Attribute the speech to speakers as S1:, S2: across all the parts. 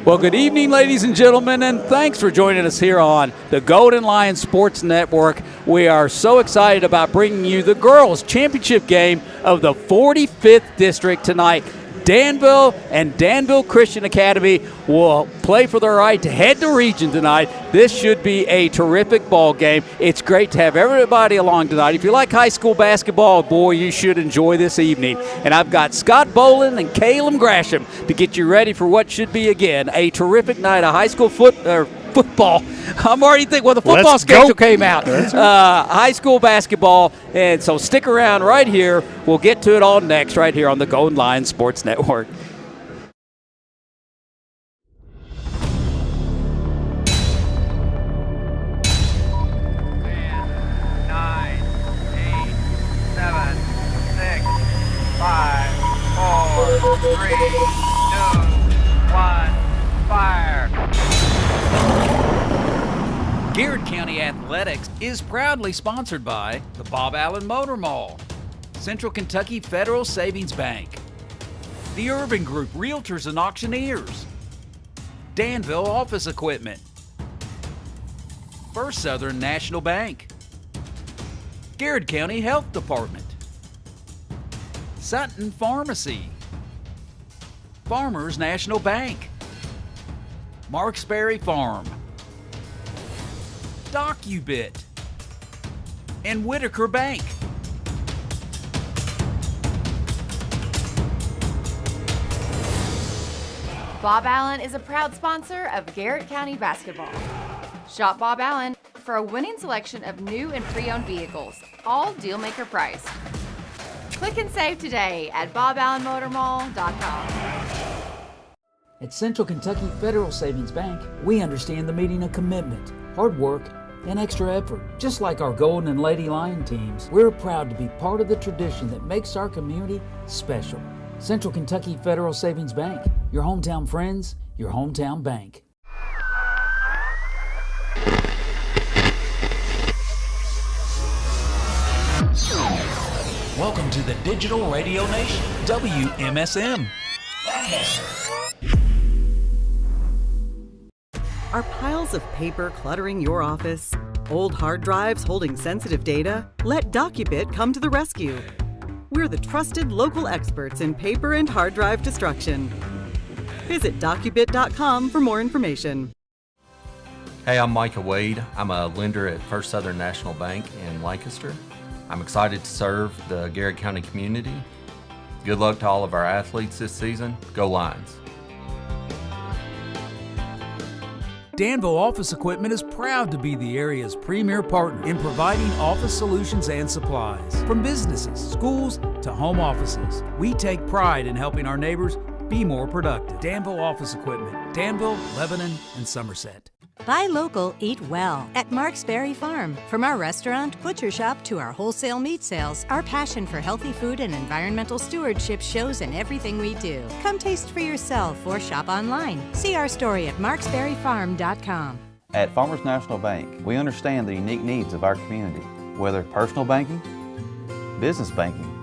S1: Well, good evening, ladies and gentlemen, and thanks for joining us here on the Golden Lion Sports Network. We are so excited about bringing you the girls' championship game of the 45th District tonight. Danville and Danville Christian Academy will play for their right to head to region tonight. This should be a terrific ball game. It's great to have everybody along tonight. If you like high school basketball, boy, you should enjoy this evening. And I've got Scott Boland and Caleb Grasham to get you ready for what should be, again, a terrific night of high school football. I'm already thinking, well, the football schedule came out. High school basketball, and so stick around right here. We'll get to it all next right here on the Golden Lion Sports Network. Garrett County Athletics is proudly sponsored by the Bob Allen Motor Mall, Central Kentucky Federal Savings Bank, the Irving Group Realtors and Auctioneers, Danville Office Equipment, First Southern National Bank, Garrett County Health Department, Sutton Pharmacy, Farmers National Bank, Marksberry Farm, DocuBit, and Whitaker Bank.
S2: Bob Allen is a proud sponsor of Garrett County basketball. Shop Bob Allen for a winning selection of new and pre-owned vehicles, all deal-maker priced. Click and save today at boballenmotormall.com.
S1: At Central Kentucky Federal Savings Bank, we understand the meaning of commitment, hard work, and extra effort. Just like our Golden and Lady Lion teams, we're proud to be part of the tradition that makes our community special. Central Kentucky Federal Savings Bank, your hometown friends, your hometown bank.
S3: Welcome to the Digital Radio Nation, WMSM.
S4: Are piles of paper cluttering your office? Old hard drives holding sensitive data? Let DocuBit come to the rescue. We're the trusted local experts in paper and hard drive destruction. Visit DocuBit.com for more information.
S5: Hey, I'm Micah Wade. I'm a lender at First Southern National Bank in Lancaster. I'm excited to serve the Garrett County community. Good luck to all of our athletes this season. Go Lions.
S1: Danville Office Equipment is proud to be the area's premier partner in providing office solutions and supplies. From businesses, schools, to home offices, we take pride in helping our neighbors be more productive. Danville Office Equipment, Danville, Lebanon, and Somerset.
S6: Buy local, eat well at Marksberry Farm. From our restaurant, butcher shop to our wholesale meat sales, our passion for healthy food and environmental stewardship shows in everything we do. Come taste for yourself or shop online. See our story at marksberryfarm.com.
S7: At Farmers National Bank, we understand the unique needs of our community. Whether personal banking, business banking,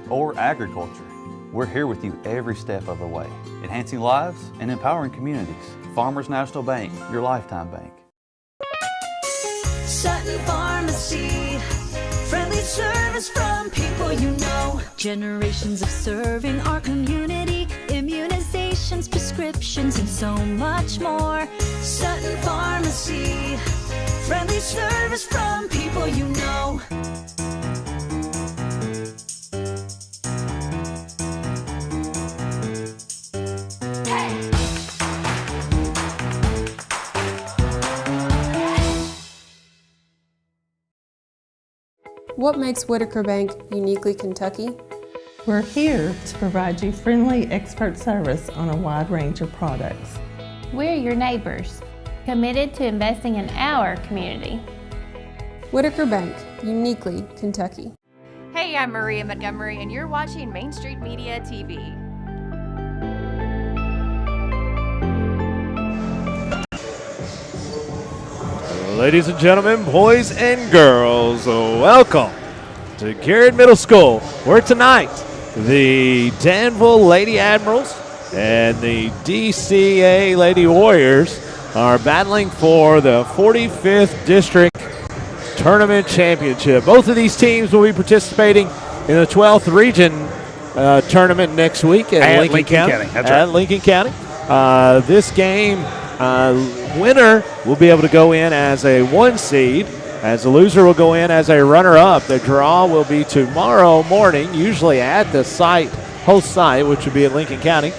S7: or agriculture, we're here with you every step of the way, enhancing lives and empowering communities. Farmers National Bank, your lifetime bank.
S8: Sutton Pharmacy, friendly service from people you know. Generations of serving our community, immunizations, prescriptions, and so much more. Sutton Pharmacy, friendly service from people you know.
S9: What makes Whitaker Bank uniquely Kentucky?
S10: We're here to provide you friendly expert service on a wide range of products.
S11: We're your neighbors, committed to investing in our community.
S9: Whitaker Bank, uniquely Kentucky.
S2: Hey, I'm Maria Montgomery, and you're watching Main Street Media TV.
S12: Ladies and gentlemen, boys and girls, welcome to Garrett Middle School, where tonight the Danville Lady Admirals and the DCA Lady Warriors are battling for the 45th District Tournament Championship. Both of these teams will be participating in the 12th Region tournament next week at Lincoln County.
S13: That's
S12: at
S13: right.
S12: Lincoln County. This game, winner will be able to go in as a 1 seed, as the loser will go in as a runner-up. The draw will be tomorrow morning, usually at the host site, which would be at Lincoln County.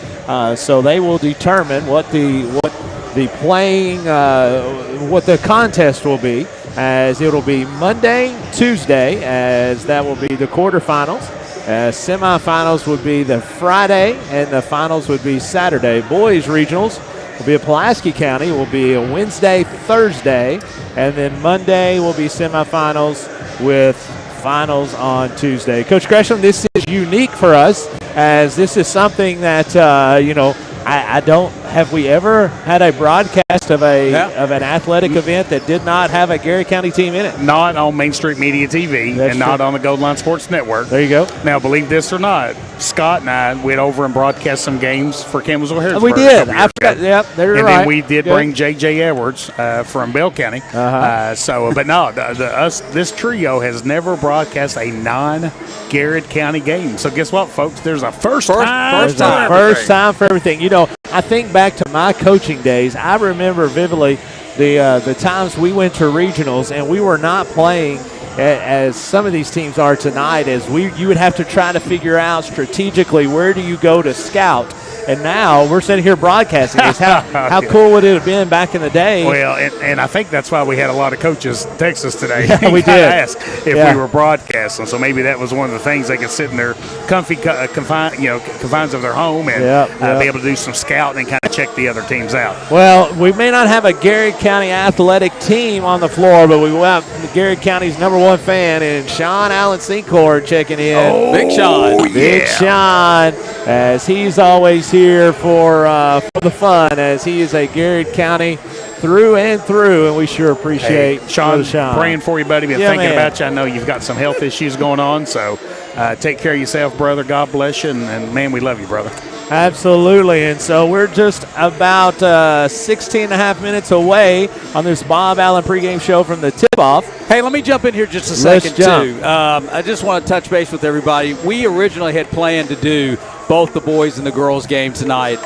S12: So they will determine what the contest will be, as it will be Monday, Tuesday, as that will be the quarterfinals. Semifinals would be the Friday, and the finals would be Saturday. Boys regionals will be at Pulaski County. Will be a Wednesday, Thursday, and then Monday will be semifinals with finals on Tuesday. Coach Gresham, this is unique for us, as this is something that I don't. Have we ever had a broadcast of an athletic event that did not have a Garrett County team in it?
S13: Not on Main Street Media TV.
S12: That's
S13: not
S12: true.
S13: on the Gold Line Sports Network.
S12: There you go.
S13: Now, believe this or not, Scott and I went over and broadcast some games for Campbellsville Harrisburg.
S12: We did. Yep, they're
S13: and
S12: right.
S13: then we did
S12: Good.
S13: bring J.J. Edwards from Bell County. But no, this trio has never broadcast a non-Garrett County game. So guess what, folks? There's a first time
S12: for everything. I think back to my coaching days. I remember vividly the times we went to regionals, and we were not playing as some of these teams are tonight, as you would have to try to figure out strategically where do you go to scout. And now we're sitting here broadcasting this. How cool would it have been back in the day?
S13: Well, and I think that's why we had a lot of coaches text us today.
S12: Yeah, we did.
S13: Ask if we were broadcasting. So maybe that was one of the things they could sit in their comfy confines of their home and be able to do some scouting and kind of check the other teams out.
S12: Well, we may not have a Garrett County athletic team on the floor, but we will have Garrett County's #1 fan, and Sean Allen Secord checking in.
S1: Oh, Big Sean.
S12: Big Sean, as he's always here for the fun, as he is a Garrett County through and through, and we sure appreciate
S13: Sean,
S12: Sean.
S13: praying for you, buddy. Been thinking about you. I know you've got some health issues going on, so take care of yourself, brother. God bless you, and man, we love you, brother.
S12: Absolutely, and so we're just about 16 and a half minutes away on this Bob Allen pregame show from the tip-off.
S1: Hey, let me jump in here just a second, too. I just want to touch base with everybody. We originally had planned to do both the boys and the girls game tonight.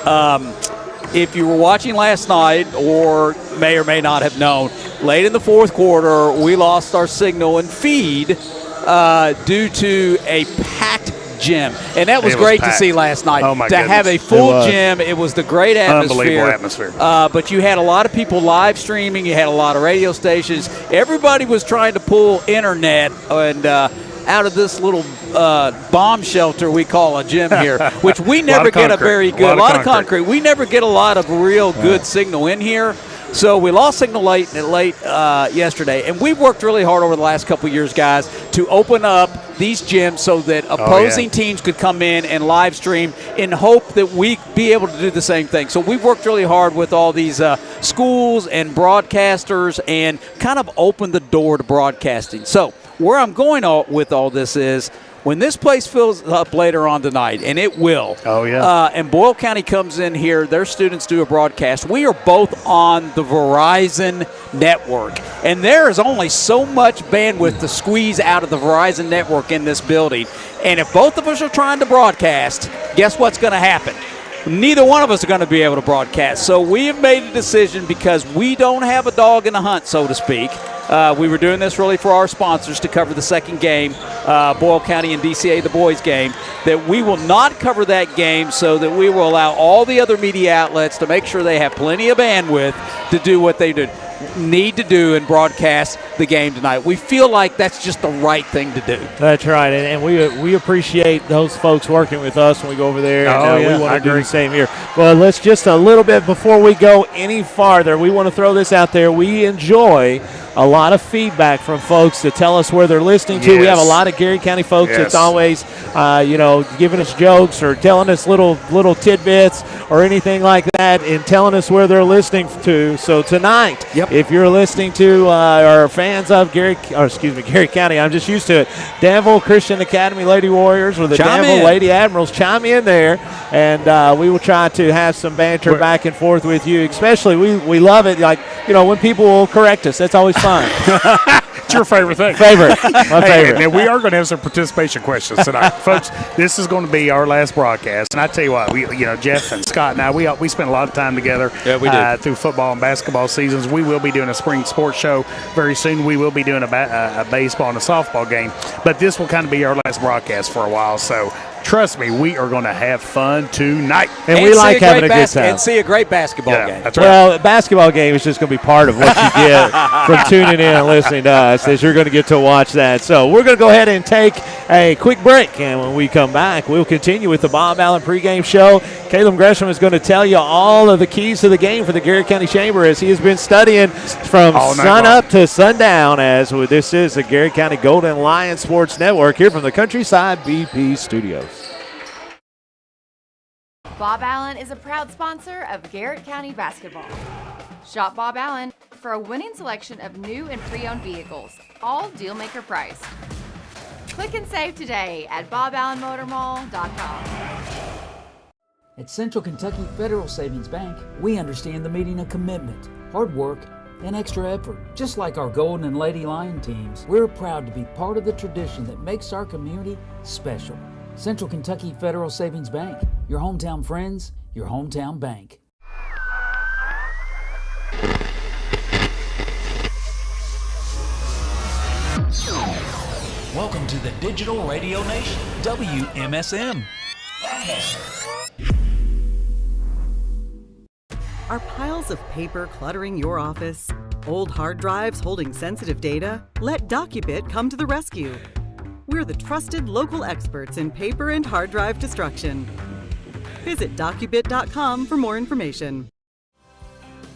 S1: If you were watching last night, or may not have known, late in the fourth quarter, we lost our signal and feed due to a packed gym. And that was great to see last night.
S13: Oh, my
S1: to
S13: goodness.
S1: have a full gym, it was the great atmosphere.
S13: Unbelievable atmosphere.
S1: But you had a lot of people live streaming. You had a lot of radio stations. Everybody was trying to pull internet and out of this little bomb shelter we call a gym here, which we never get a very good, a lot of concrete. We never get a lot of real good signal in here. So we lost signal late yesterday, and we've worked really hard over the last couple of years, guys, to open up these gyms so that opposing teams could come in and live stream in hope that we be able to do the same thing. So we've worked really hard with all these schools and broadcasters and kind of opened the door to broadcasting. So where I'm going with all this is, when this place fills up later on tonight, and it will.
S13: Oh, yeah.
S1: And Boyle County comes in here, their students do a broadcast. We are both on the Verizon network. And there is only so much bandwidth to squeeze out of the Verizon network in this building. And if both of us are trying to broadcast, guess what's going to happen? Neither one of us are going to be able to broadcast. So we have made a decision, because we don't have a dog in the hunt, so to speak. We were doing this really for our sponsors to cover the second game, Boyle County and DCA, the boys game, that we will not cover that game, so that we will allow all the other media outlets to make sure they have plenty of bandwidth to do what they need to do and broadcast the game tonight. We feel like that's just the right thing to do.
S12: That's right, and we appreciate those folks working with us when we go over there, and we want to do the same here. Well, let's just a little bit before we go any farther, we want to throw this out there. We enjoy a lot of feedback from folks to tell us where they're listening to.
S13: Yes.
S12: We have a lot of Garrett County folks
S13: Yes.
S12: that's always, giving us jokes or telling us little tidbits or anything like that and telling us where they're listening to. So tonight, if you're listening to or fans of Garrett County, I'm just used to it, Danville Christian Academy Lady Warriors or the Danville Lady Admirals, chime in there, and we will try to have some banter back and forth with you. Especially, we love it, when people will correct us. That's always fun.
S13: It's your favorite thing.
S12: My favorite.
S13: And we are going to have some participation questions tonight. Folks, this is going to be our last broadcast. And I tell you what, Jeff and Scott and I, we spent a lot of time together through football and basketball seasons. We will be doing a spring sports show very soon. We will be doing a baseball and a softball game. But this will kind of be our last broadcast for a while. So trust me, we are going to have fun tonight.
S12: And we like having a good time.
S1: And see a great basketball game.
S13: That's right.
S12: Well, a basketball game is just going to be part of what you get from tuning in and listening to us, as you're going to get to watch that. So we're going to go ahead and take a quick break, and when we come back, we'll continue with the Bob Allen pregame show. Caleb Gresham is going to tell you all of the keys to the game for the Garrett County Chamber, as he has been studying from sun up to sundown, as this is the Garrett County Golden Lion Sports Network here from the Countryside BP Studios.
S2: Bob Allen is a proud sponsor of Garrett County basketball. Shop Bob Allen for a winning selection of new and pre-owned vehicles, all deal-maker priced. Click and save today at boballenmotormall.com.
S3: At Central Kentucky Federal Savings Bank, we understand the meaning of commitment, hard work, and extra effort. Just like our Golden and Lady Lion teams, we're proud to be part of the tradition that makes our community special. Central Kentucky Federal Savings Bank, your hometown friends, your hometown bank. Welcome to the Digital Radio Nation, WMSM.
S4: Are piles of paper cluttering your office? Old hard drives holding sensitive data? Let DocuBit come to the rescue. We're the trusted local experts in paper and hard drive destruction. Visit docubit.com for more information.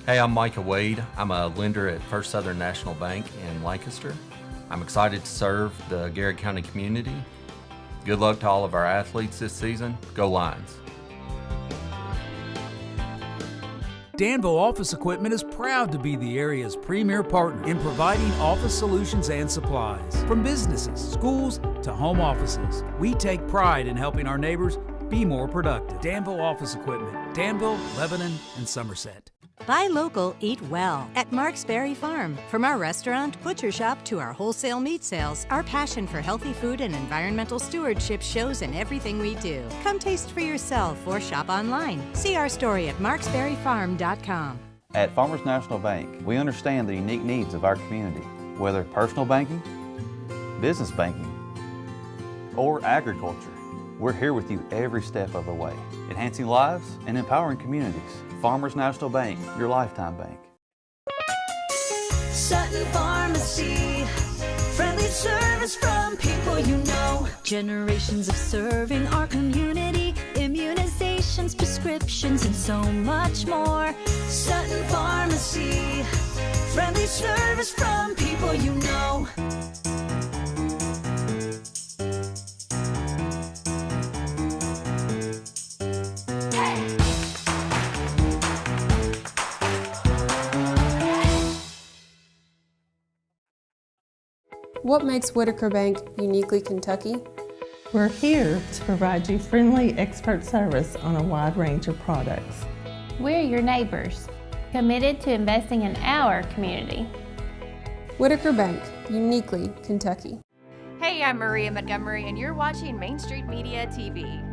S5: Hey, I'm Micah Wade. I'm a lender at First Southern National Bank in Lancaster. I'm excited to serve the Garrett County community. Good luck to all of our athletes this season. Go Lions.
S3: Danville Office Equipment is proud to be the area's premier partner in providing office solutions and supplies. From businesses, schools, to home offices, we take pride in helping our neighbors be more productive. Danville Office Equipment, Danville, Lebanon, and Somerset.
S6: Buy local, eat well at Mark's Berry Farm. From our restaurant, butcher shop, to our wholesale meat sales, our passion for healthy food and environmental stewardship shows in everything we do. Come taste for yourself or shop online. See our story at marksberryfarm.com.
S7: At Farmers National Bank, we understand the unique needs of our community, whether personal banking, business banking, or agriculture. We're here with you every step of the way, enhancing lives and empowering communities. Farmers National Bank, your lifetime bank.
S8: Sutton Pharmacy, friendly service from people you know. Generations of serving our community, immunizations, prescriptions, and so much more. Sutton Pharmacy, friendly service from people you know.
S9: What makes Whitaker Bank uniquely Kentucky?
S10: We're here to provide you friendly expert service on a wide range of products.
S11: We're your neighbors, committed to investing in our community.
S9: Whitaker Bank, uniquely Kentucky.
S2: Hey, I'm Maria Montgomery, and you're watching Main Street Media TV.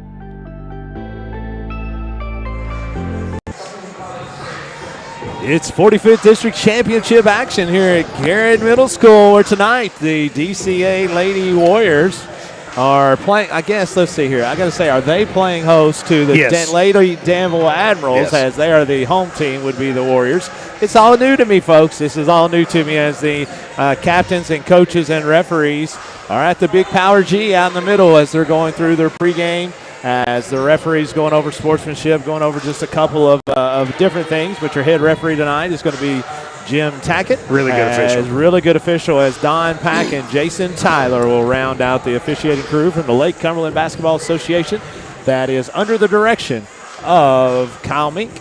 S12: It's 45th District Championship action here at Garrett Middle School, where tonight the DCA Lady Warriors are playing, I guess, let's see here. I got to say, are they playing host to the Lady Danville Admirals, as they are the home team, would be the Warriors. It's all new to me, folks. This is all new to me, as the captains and coaches and referees are at the Big Power G out in the middle as they're going through their pregame, as the referee's going over sportsmanship, going over just a couple of different things. But your head referee tonight is going to be Jim Tackett.
S13: Really good official.
S12: Really good official as Don Pack and Jason Tyler will round out the officiating crew from the Lake Cumberland Basketball Association that is under the direction of Kyle Mink.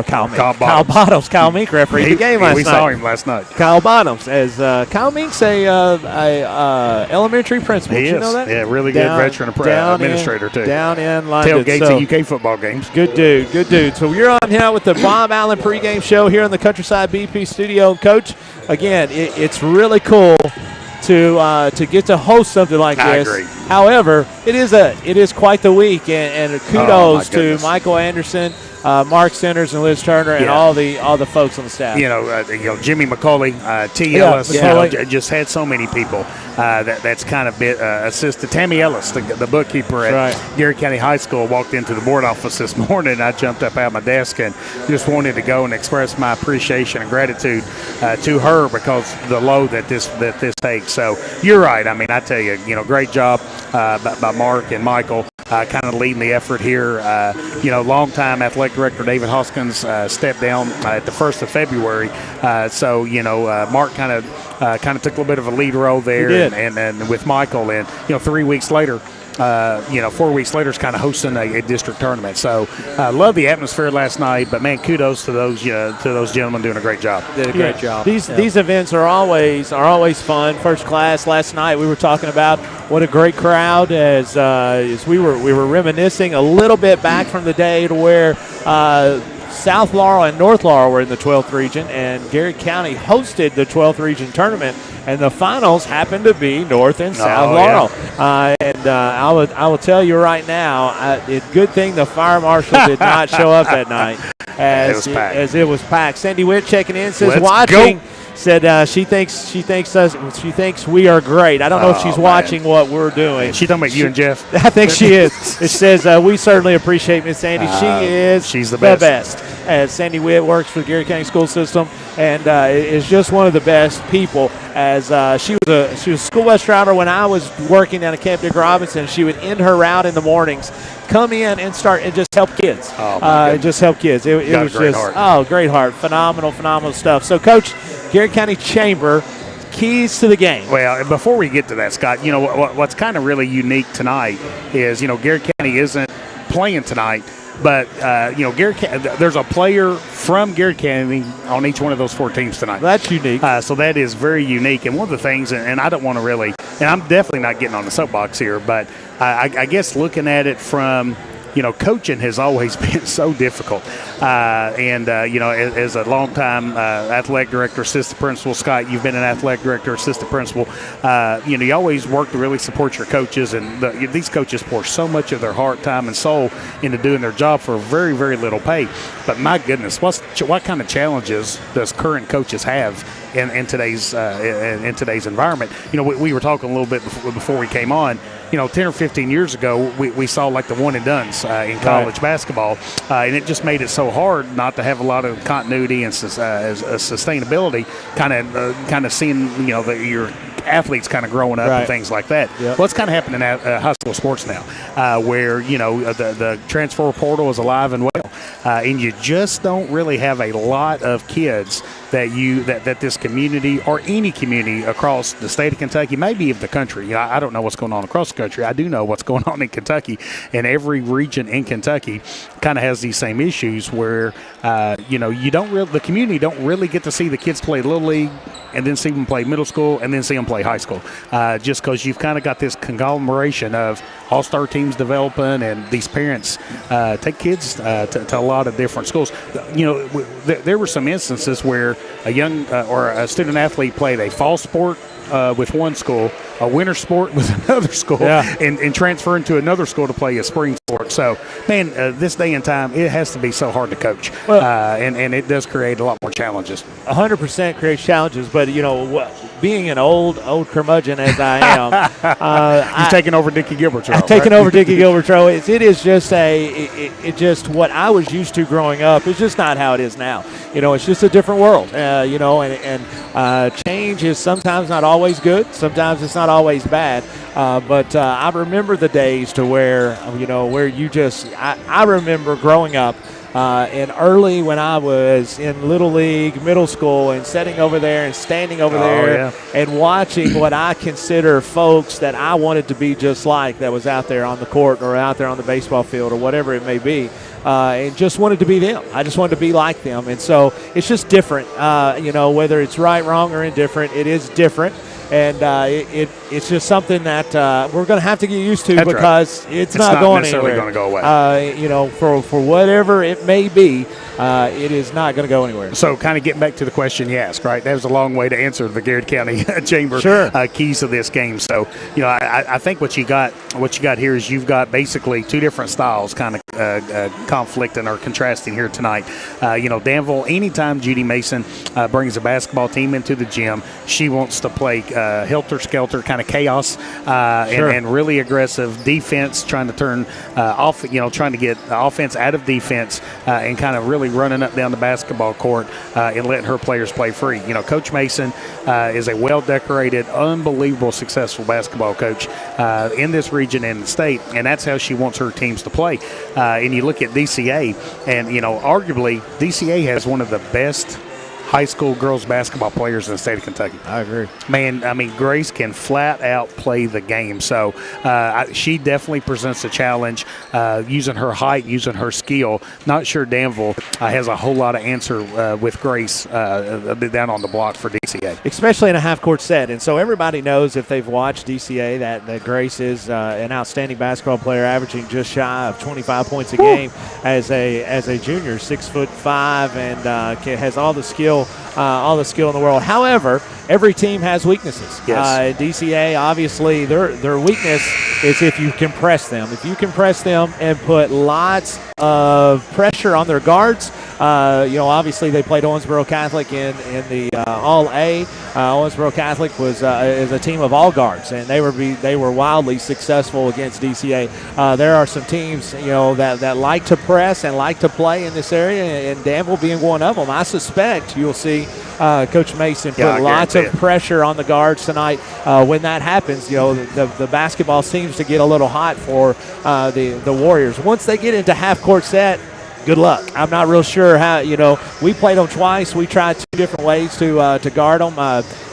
S12: Kyle Bottoms. Kyle Mink refereed the game last night.
S13: We saw him last night.
S12: Kyle Bottoms, as Kyle Mink's a elementary principal.
S13: He
S12: Did you
S13: is.
S12: know that?
S13: Yeah, really good veteran administrator, too.
S12: Down in London.
S13: Tailgates at UK football games.
S12: Good dude. So you're on here with the Bob Allen pregame show here in the Countryside BP studio. Coach, again, it's really cool to get to host something like this.
S13: I agree.
S12: However, it is quite the week, and kudos to Michael Anderson, Mark Centers, and Liz Turner, and all the folks on the staff.
S13: Jimmy McCauley, T. Ellis, just had so many people that's kind of assisted. Tammy Ellis, the bookkeeper at Garrett County High School, walked into the board office this morning. I jumped up out of my desk and just wanted to go and express my appreciation and gratitude to her because the load that this takes. So you're right. I mean, I tell you, great job by Mark and Michael. Kind of leading the effort here. Longtime athletic director David Hoskins stepped down at the 1st of February. Mark kind of took a little bit of a lead role there, and with Michael, and 3 weeks later. 4 weeks later is kind of hosting a district tournament. So love the atmosphere last night, but man, kudos to those gentlemen doing a great job.
S1: Did a great job.
S12: These events are always fun. First class. Last night we were talking about what a great crowd as we were reminiscing a little bit back from the day to where South Laurel and North Laurel were in the 12th region, and Garrett County hosted the 12th region tournament, and the finals happened to be North and South Laurel. I will tell you right now, it's good thing the fire marshal did not show up that night as it was packed. Sandy Witt checking in says, watching. Said she thinks we are great. I don't know if she's watching what we're doing.
S13: She talking about you and Jeff?
S12: I think she is. It says we certainly appreciate Miss Sandy.
S13: She's the best.
S12: As Sandy Witt works for the Garrett County School System and is just one of the best people. As she was a school bus driver when I was working down at Camp Dick Robinson. She would end her route in the mornings, come in and start and just help kids. Just help kids. It was just heart. Great heart. Phenomenal stuff. So, Coach, Garrett County Chamber, keys to the game.
S13: Well, before we get to that, Scott, what's kind of really unique tonight is, Garrett County isn't playing tonight, but, there's a player from Garrett County on each one of those 4 teams tonight.
S12: That's unique.
S13: So that is very unique. And one of the things, and I don't want to really, and I'm definitely not getting on the soapbox here, but I guess looking at it from, coaching has always been so difficult. As a longtime athletic director, assistant principal, Scott, you've been an athletic director, assistant principal. You always work to really support your coaches, and these coaches pour so much of their heart, time, and soul into doing their job for very, very little pay. But my goodness, what kind of challenges does current coaches have in today's environment? We were talking a little bit before we came on. 10 or 15 years ago, we saw like the one and dones in college basketball, and it just made it so hard not to have a lot of continuity and sustainability. Kind of seeing your athletes kind of growing up and things like that. Yep. Well, it's kind of happening at high school sports now, where the transfer portal is alive and well, and you just don't really have a lot of kids that this community or any community across the state of Kentucky, maybe even the country. I don't know what's going on across the country. I do know what's going on in Kentucky, and every region in Kentucky kind of has these same issues where the community don't really get to see the kids play Little League and then see them play middle school and then see them play high school, just because you've kind of got this conglomeration of all-star teams developing, and these parents take kids to a lot of different schools. There were some instances where a young or a student athlete played a fall sport with one school, a winter sport with another school, and transferring to another school to play a spring sport. So, man, this day and time, it has to be so hard to coach, and it does create a lot more challenges.
S12: 100% creates challenges, but being an old curmudgeon as I am,
S13: you've taken over Dickie Gilbert's role.
S12: I've taken over Dickie Gilbert's role. It is just just what I was used to growing up. It's just not how it is now. It's just a different world. And change is sometimes not always good. Sometimes it's not always bad. But I remember the days to where you just. I remember growing up. And early when I was in Little League, middle school, and sitting over there and standing over there and watching what I consider folks that I wanted to be just like that was out there on the court or out there on the baseball field or whatever it may be. And just wanted to be them. I just wanted to be like them. And so it's just different, whether it's right, wrong, or indifferent, it is different. And it's just something that we're going to have to get used to because it's not going
S13: necessarily
S12: anywhere.
S13: going to go away.
S12: For whatever it may be, it is not going to go anywhere.
S13: So kind of getting back to the question you asked, right? That was a long way to answer the Garrett County Chamber keys to this game. So, I think what you got here is you've got basically two different styles kind of conflicting or contrasting here tonight. Danville, anytime Judy Mason brings a basketball team into the gym, she wants to play helter-skelter kind of chaos and really aggressive defense, trying to turn trying to get the offense out of defense and kind of really running up down the basketball court and letting her players play free. Coach Mason is a well-decorated, unbelievable, successful basketball coach in this region and the state, and that's how she wants her teams to play. And you look at DCA, and, arguably DCA has one of the best high school girls basketball players in the state of Kentucky.
S12: I agree.
S13: Man, Grace can flat out play the game. So she definitely presents a challenge using her height, using her skill. Not sure Danville has a whole lot of answer with Grace down on the block for DCA.
S12: Especially in a half-court set. And so everybody knows if they've watched DCA that Grace is an outstanding basketball player, averaging just shy of 25 points a game as a junior, 6'5", and has all the skill in the world. However, every team has weaknesses.
S13: Yes.
S12: DCA, obviously, their weakness is if you can press them. If you can press them and put lots of pressure on their guards, obviously they played Owensboro Catholic in the All-A. Owensboro Catholic is a team of all guards, and they were wildly successful against DCA. There are some teams, that like to press and like to play in this area, and Danville being one of them. I suspect you'll see Coach Mason put lots of pressure on the guards tonight. When that happens, the basketball seems to get a little hot for the Warriors. Once they get into half-court set, good luck. I'm not real sure how, we played them twice. We tried two different ways to guard them.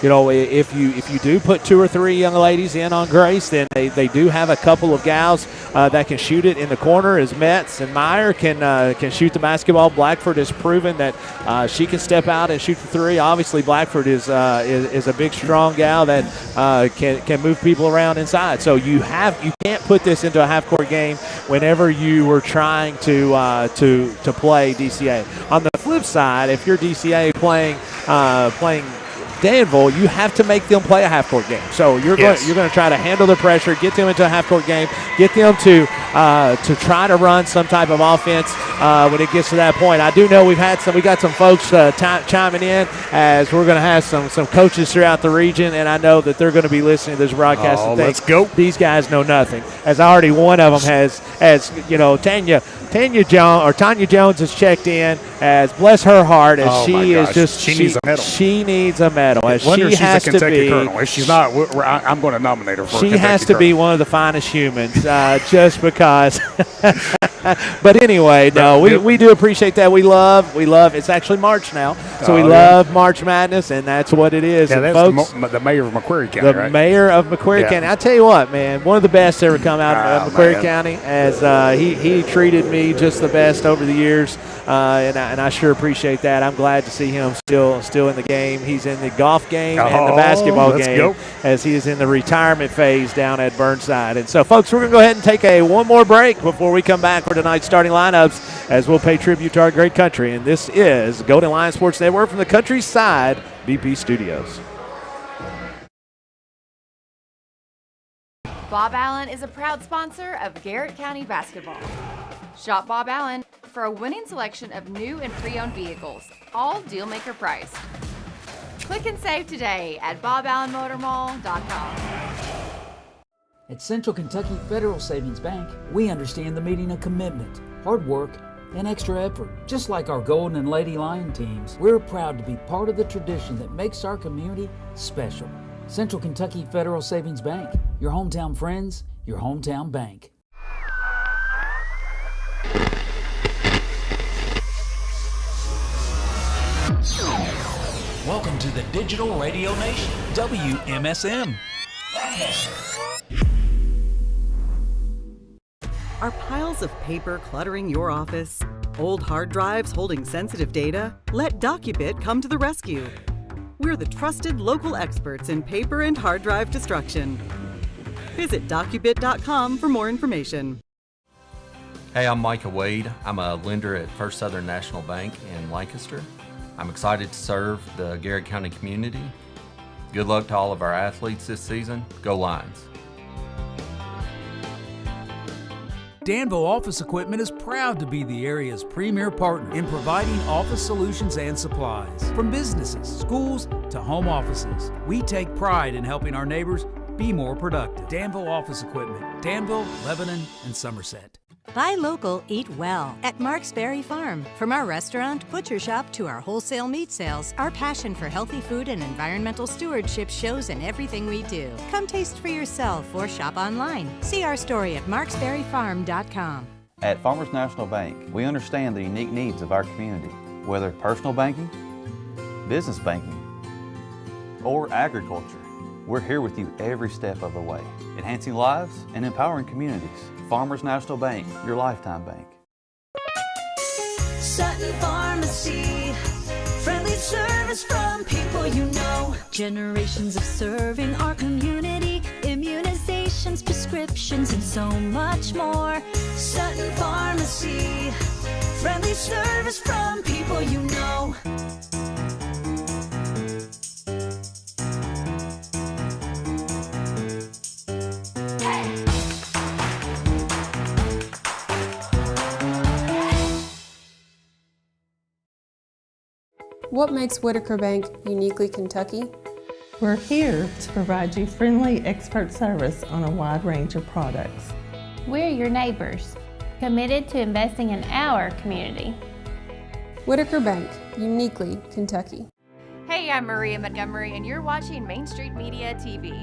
S12: If you do put two or three young ladies in on Grace, then they do have a couple of gals that can shoot it in the corner, as Metz and Meyer can shoot the basketball. Blackford has proven that she can step out and shoot the three. Obviously, Blackford is a big, strong gal that can move people around inside. So you can't put this into a half-court game whenever you were trying to play DCA. On the flip side, if you're DCA playing Danville, you have to make them play a half-court game. So you're going to try to handle the pressure, get them into a half-court game, get them to try to run some type of offense when it gets to that point. I do know we got some folks chiming in as we're going to have some coaches throughout the region, and I know that they're going to be listening to this broadcast and think,
S13: let's go.
S12: These guys know nothing. As already one of them has Tanya Jones has checked in, as bless her heart, as she needs a medal. She needs a medal. As she has to be.
S13: Colonel. If she's not, I'm going to nominate her for.
S12: She has to be one of the finest humans, just because. But anyway, we do appreciate that. We love. It's actually March now, so we love March Madness, and that's what it is.
S13: Yeah,
S12: and
S13: that's
S12: folks,
S13: the mayor of Macquarie County.
S12: The mayor of Macquarie County. I tell you what, man, one of the best to ever come out of Macquarie County. As he treated me just the best over the years, and I sure appreciate that. I'm glad to see him still in the game. He's in the golf game and the basketball game as he is in the retirement phase down at Burnside. And so, folks, we're going to go ahead and take one more break before we come back for tonight's starting lineups, as we'll pay tribute to our great country. And this is Golden Lion Sports Network from the Countryside BP Studios.
S2: Bob Allen is a proud sponsor of Garrett County basketball. Shop Bob Allen for a winning selection of new and pre-owned vehicles, all deal-maker priced. Click and save today at boballenmotormall.com.
S3: At Central Kentucky Federal Savings Bank, we understand the meaning of commitment, hard work, and extra effort. Just like our Golden and Lady Lion teams, we're proud to be part of the tradition that makes our community special. Central Kentucky Federal Savings Bank, your hometown friends, your hometown bank.
S14: Welcome to the Digital Radio Nation, WMSM.
S4: Are piles of paper cluttering your office? Old hard drives holding sensitive data? Let Docubit come to the rescue. We're the trusted local experts in paper and hard drive destruction. Visit Docubit.com for more information.
S5: Hey, I'm Micah Wade. I'm a lender at First Southern National Bank in Lancaster. I'm excited to serve the Garrett County community. Good luck to all of our athletes this season. Go Lions.
S3: Danville Office Equipment is proud to be the area's premier partner in providing office solutions and supplies. From businesses, schools, to home offices, we take pride in helping our neighbors be more productive. Danville Office Equipment, Danville, Lebanon, and Somerset.
S6: Buy local, eat well at Mark's Berry Farm. From our restaurant, butcher shop, to our wholesale meat sales, our passion for healthy food and environmental stewardship shows in everything we do. Come taste for yourself or shop online. See our story at marksberryfarm.com.
S7: At Farmers National Bank, we understand the unique needs of our community, whether personal banking, business banking, or agriculture. We're here with you every step of the way, enhancing lives and empowering communities. Farmers National Bank, your lifetime bank.
S8: Sutton Pharmacy, friendly service from people you know. Generations of serving our community, immunizations, prescriptions, and so much more. Sutton Pharmacy, friendly service from people you know.
S9: What makes Whitaker Bank uniquely Kentucky?
S10: We're here to provide you friendly expert service on a wide range of products.
S11: We're your neighbors, committed to investing in our community.
S9: Whitaker Bank, uniquely Kentucky.
S2: Hey, I'm Maria Montgomery, and you're watching Main Street Media TV.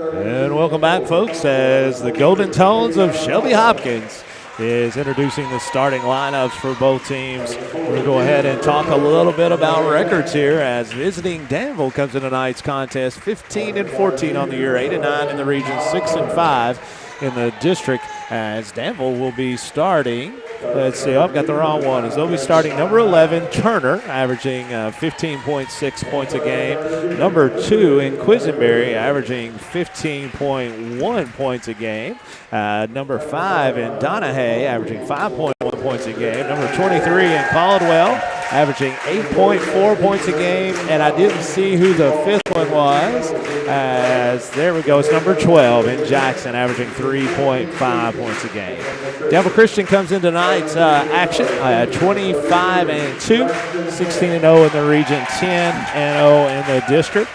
S12: And welcome back, folks, as the Golden Tones of Shelby Hopkins is introducing the starting lineups for both teams. We're going to go ahead and talk a little bit about records here as visiting Danville comes in tonight's contest 15-14 on the year, 8-9 in the region, 6-5 in the district, as Danville will be starting. Let's see, I've got the wrong one. As they'll be starting number 11, Turner, averaging 15.6 points a game. Number 2 in Quisenberry, averaging 15.1 points a game. Number 5 in Donahue, averaging 5.1 points a game. Number 23 in Caldwell, averaging 8.4 points a game. And I didn't see who the 5th one was. As there we go, it's number 12 in Jackson, averaging 3.5 points a game. Danville Christian comes in tonight's action, 25-2, 16-0 in the region, 10-0 in the district,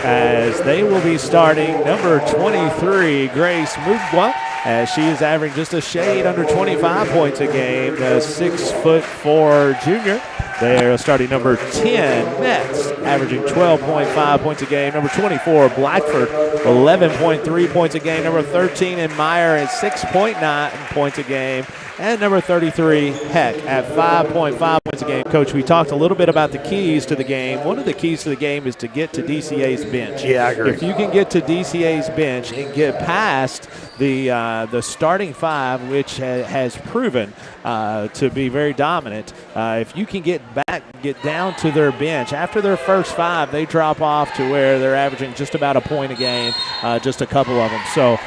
S12: as they will be starting number 23, Grace Mugwa, as she is averaging just a shade under 25 points a game, the 6'4" junior. They're starting number 10, Metz, averaging 12.5 points a game. Number 24, Blackford, 11.3 points a game. Number 13, and Meyer at 6.9 points a game. And number 33, Heck, at 5.5 points a game. Coach, we talked a little bit about the keys to the game. One of the keys to the game is to get to DCA's bench.
S13: Yeah, I agree.
S12: If you can get to DCA's bench and get past the starting 5, which has proven to be very dominant, if you can get down to their bench, after their first 5, they drop off to where they're averaging just about a point a game, just a couple of them. So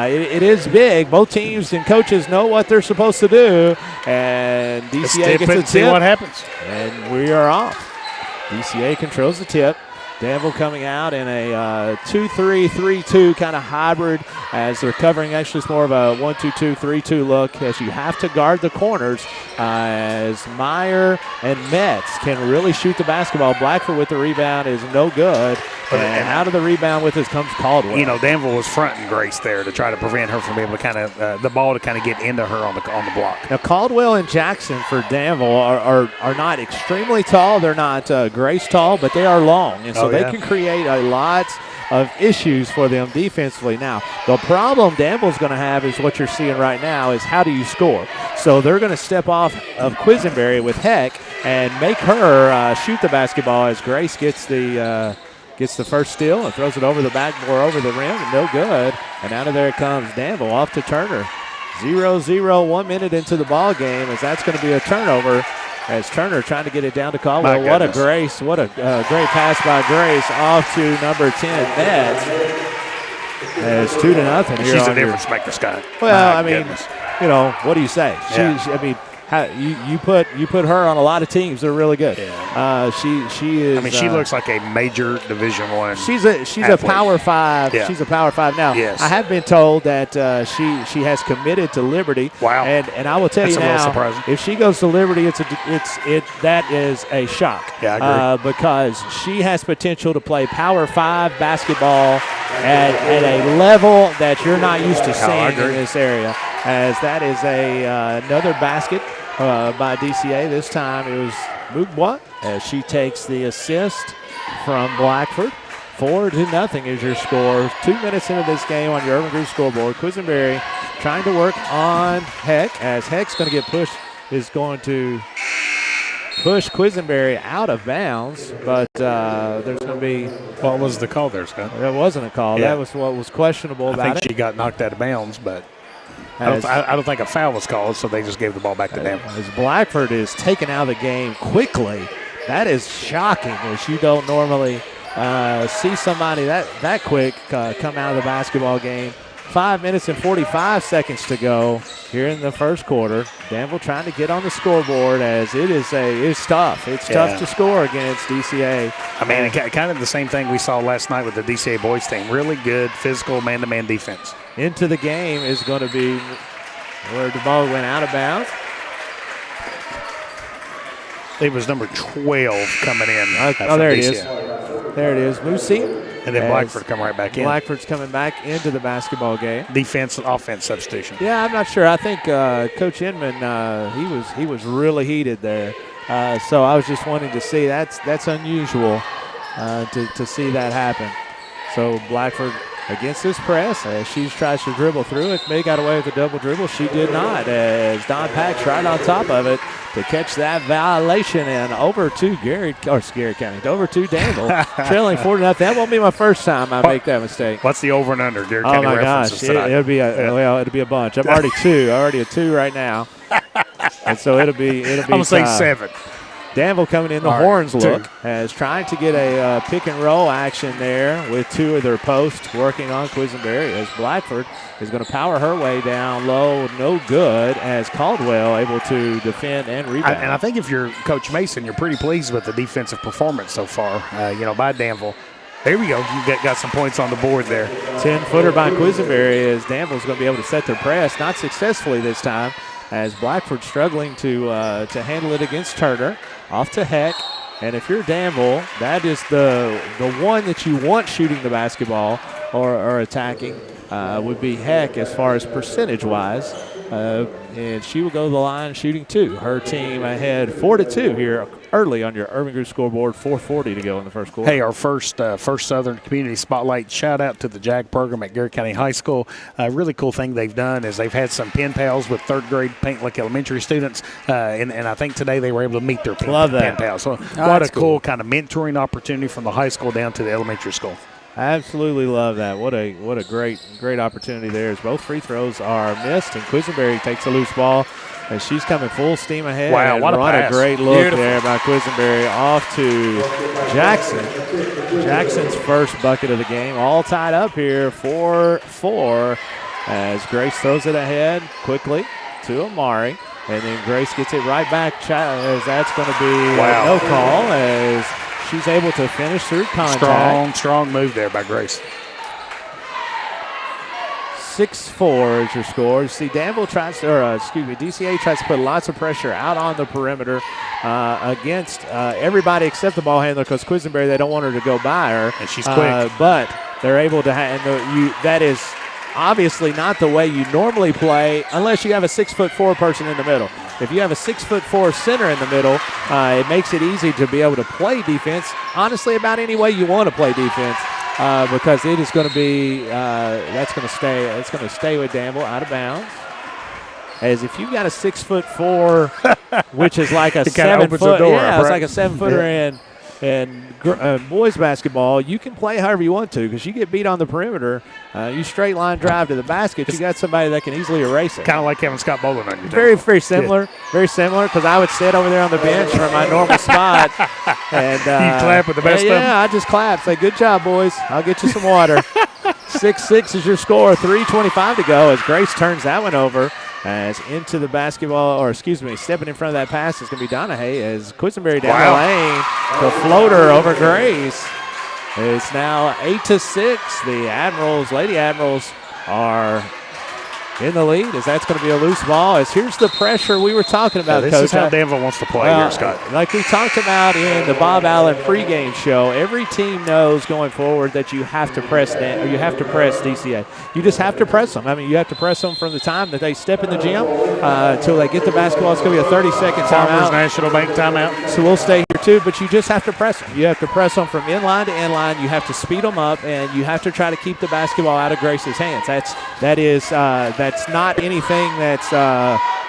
S12: it is big. Both teams and coaches know what they're supposed to do, and DCA gets a tip.
S13: See what happens.
S12: And we are off. DCA controls the tip. Danville coming out in a 2-3-3-2 kind of hybrid, as they're covering. Actually, it's more of a 1-2-2-3-2 look, as you have to guard the corners, as Meyer and Metz can really shoot the basketball. Blackford with the rebound is no good. And out of the rebound with us comes Caldwell.
S13: You know, Danville was fronting Grace there to try to prevent her from being able to kind of the ball to kind of get into her on the block.
S12: Now, Caldwell and Jackson for Danville are not extremely tall. They're not Grace tall, but they are long, and so they can create a lot of issues for them defensively. Now, the problem Danville's going to have is what you're seeing right now is how do you score? So they're going to step off of Quisenberry with Heck and make her shoot the basketball as Grace gets the first steal and throws it over the backboard, over the rim, and no good. And out of there comes Danville off to Turner. 0-0, 1 minute into the ball game, as that's going to be a turnover. As Turner trying to get it down to Caldwell. What a great pass by Grace off to number 10, Neds. It's 2-0 here.
S13: She's a difference maker, Scott.
S12: Well, what do you say?
S13: Yeah.
S12: You put her on a lot of teams that are really good.
S13: Yeah.
S12: She is.
S13: She looks like a major Division I.
S12: She's a Power 5.
S13: Yeah.
S12: She's a Power 5 now.
S13: Yes.
S12: I have been told that she has committed to Liberty.
S13: Wow.
S12: And I will tell
S13: That's
S12: you
S13: a little
S12: now,
S13: surprising.
S12: if she goes to Liberty, that is a shock.
S13: Yeah, I agree.
S12: Because she has potential to play Power 5 basketball at a level that you're not used to seeing in this area. As that is another basket by DCA. This time it was Mugwa as she takes the assist from Blackford. 4-0 is your score. 2 minutes into this game on your Urban Group scoreboard. Quisenberry trying to work on Heck as Heck's going to get pushed, is going to push Quisenberry out of bounds, but there's going to be.
S13: What was the call there, Scott?
S12: That wasn't a call.
S13: Yeah.
S12: That was what was questionable about it.
S13: I think she got knocked out of bounds, but I don't think a foul was called, so they just gave the ball back to Danville.
S12: As Blackford is taken out of the game quickly, that is shocking, as you don't normally see somebody that quick come out of the basketball game. 5 minutes and 45 seconds to go here in the first quarter. Danville trying to get on the scoreboard as it's tough. It's tough to score against DCA.
S13: I mean, kind of the same thing we saw last night with the DCA boys team. Really good physical man-to-man defense.
S12: Into the game is going to be where the ball went out of bounds.
S13: It was number 12 coming in.
S12: There it is. There it is. Lucy.
S13: And then Blackford come right back in.
S12: Blackford's coming back into the basketball game.
S13: Defense, offense substitution.
S12: Yeah, I'm not sure. I think Coach Inman, he was really heated there. So I was just wanting to see. That's unusual to see that happen. So Blackford against this press as she tries to dribble through it. May got away with a double dribble. She did not, as Don Pack's right on top of it to catch that violation, and over to Garrett County, over to Danville, trailing 4-0. That won't be my first time I make that mistake.
S13: What's the over and under? Garrett County references tonight.
S12: It'll be a bunch. I'm already a two right now, and so it'll be.
S13: I'm gonna say 7.
S12: Danville coming in the horns look, as trying to get a pick and roll action there with two of their posts working on Quisenberry, as Blackford is going to power her way down low, no good, as Caldwell able to defend and rebound.
S13: And I think if you're Coach Mason, you're pretty pleased with the defensive performance so far, by Danville. There we go. You got some points on the board there.
S12: 10-footer by Quisenberry, as Danville's going to be able to set their press, not successfully this time, as Blackford struggling to handle it against Turner. Off to Heck, and if you're Danville, that is the one that you want shooting the basketball or attacking would be Heck as far as percentage-wise. And she will go to the line shooting 2. Her team ahead 4-2 here early on your Urban Group scoreboard. 4:40 to go in the first quarter.
S13: Hey, our first Southern Community Spotlight shout out to the JAG program at Garrett County High School. A really cool thing they've done is they've had some pen pals with third grade Paint Lick Elementary students, and I think today they were able to meet their pen pals. So what a cool kind of mentoring opportunity from the high school down to the elementary school.
S12: Absolutely love that. What a great opportunity there, as both free throws are missed, and Quisenberry takes a loose ball as she's coming full steam ahead.
S13: Wow, what a pass.
S12: A great look there by Quisenberry off to Jackson. Jackson's first bucket of the game, all tied up here 4-4 as Grace throws it ahead quickly to Amari, and then Grace gets it right back as that's going to be no call, as she's able to finish through contact.
S13: Strong move there by Grace.
S12: 6-4 is your score. You see, Danville DCA tries to put lots of pressure out on the perimeter against everybody except the ball handler, because Quisenberry, they don't want her to go by her.
S13: And she's quick.
S12: But they're able to that is obviously not the way you normally play unless you have a 6'4" person in the middle. If you have a 6'4" center in the middle, it makes it easy to be able to play defense, honestly, about any way you want to play defense. because it is going to be that's going to stay. It's going to stay with Danville out of bounds. As if you've got a 6'4", which is like a 7 foot, it's like a 7-footer in boys basketball, you can play however you want to because you get beat on the perimeter. You straight line drive to the basket. You got somebody that can easily erase it.
S13: Kind of like having Scott Bowling on your team.
S12: Very, very similar. Very similar because I would sit over there on the bench from my normal spot. And
S13: you clap with the best of them?
S12: Yeah, I just clap. Say, good job, boys. I'll get you some water. 6-6 is your score. 3:25 to go as Grace turns that one over. As into the basketball, or excuse me, stepping in front of that pass is going to be Donahue as Quisenberry down the lane. The floater over Grace. It's now 8-6. The Lady Admirals are in the lead as that's going to be a loose ball. As here's the pressure we were talking about,
S13: this
S12: Coach.
S13: Is how Danville wants to play here, Scott.
S12: Like we talked about in the Bob Allen pregame show, every team knows going forward that you have to press DCA. You just have to press them. I mean, you have to press them from the time that they step in the gym until they get the basketball. It's going to be a 30-second timeout.
S13: Farmers National Bank timeout.
S12: So we'll stay here too, but you just have to press them. You have to press them from inline to inline. You have to speed them up, and you have to try to keep the basketball out of Grace's hands. That's not anything that's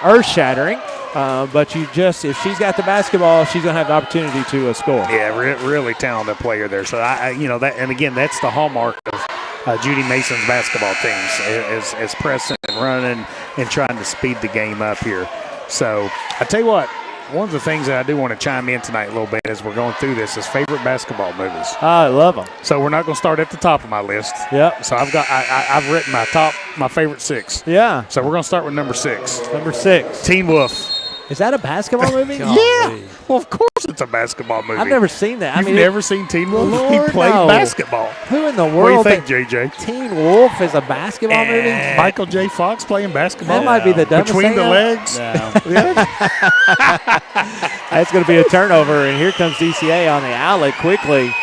S12: earth-shattering, but if she's got the basketball, she's going to have the opportunity to score.
S13: Yeah, really talented player there. So and again, that's the hallmark of Judy Mason's basketball teams is pressing and running and trying to speed the game up here. So I tell you what. One of the things that I do want to chime in tonight a little bit as we're going through this is favorite basketball movies.
S12: I love them.
S13: So we're not going to start at the top of my list.
S12: Yep.
S13: So I've written my favorite 6.
S12: Yeah.
S13: So we're going to start with number 6.
S12: Number 6.
S13: Teen Wolf.
S12: Is that a basketball movie?
S13: Yeah. Well, of course it's a basketball movie.
S12: I've never seen that.
S13: You've never seen Teen Wolf?
S12: Lord,
S13: he played basketball.
S12: Who in the world?
S13: What do you think, JJ?
S12: Teen Wolf is a basketball movie?
S13: Michael J. Fox playing basketball?
S12: That might be the dumbest
S13: Between
S12: thing
S13: the legs?
S12: No. That's going to be a turnover, and here comes DCA on the outlet quickly.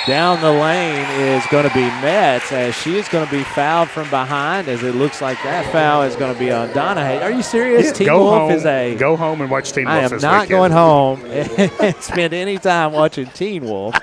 S12: Down the lane is going to be Metz as she is going to be fouled from behind as it looks like that foul is going to be on Donahue. Are you serious?
S13: Yeah,
S12: Teen Wolf
S13: Go home and watch Teen Wolf this weekend.
S12: I am not going home and spend any time watching Teen Wolf.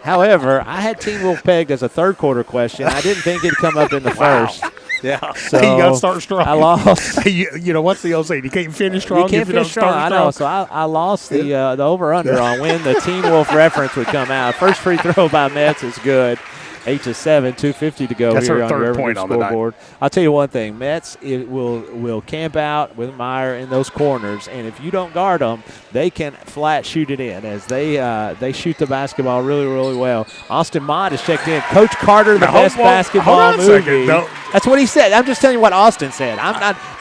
S12: However, I had Teen Wolf pegged as a third quarter question. I didn't think it'd come up in the first.
S13: Yeah,
S12: so
S13: you got to start strong.
S12: I lost.
S13: you know what's the old saying? You can't finish strong.
S12: You can't finish strong. I know. So I lost the over/under on when the Teen Wolf reference would come out. First free throw by Metz is good. 8-7, 2:50 to go.
S13: That's
S12: here
S13: her
S12: on
S13: third
S12: your
S13: point on the
S12: scoreboard. I'll tell you one thing: Metz will camp out with Meyer in those corners, and if you don't guard them, they can flat shoot it in as they shoot the basketball really, really well. Austin Mott has checked in. Coach Carter, the best basketball movie. That's what he said. I'm just telling you what Austin said.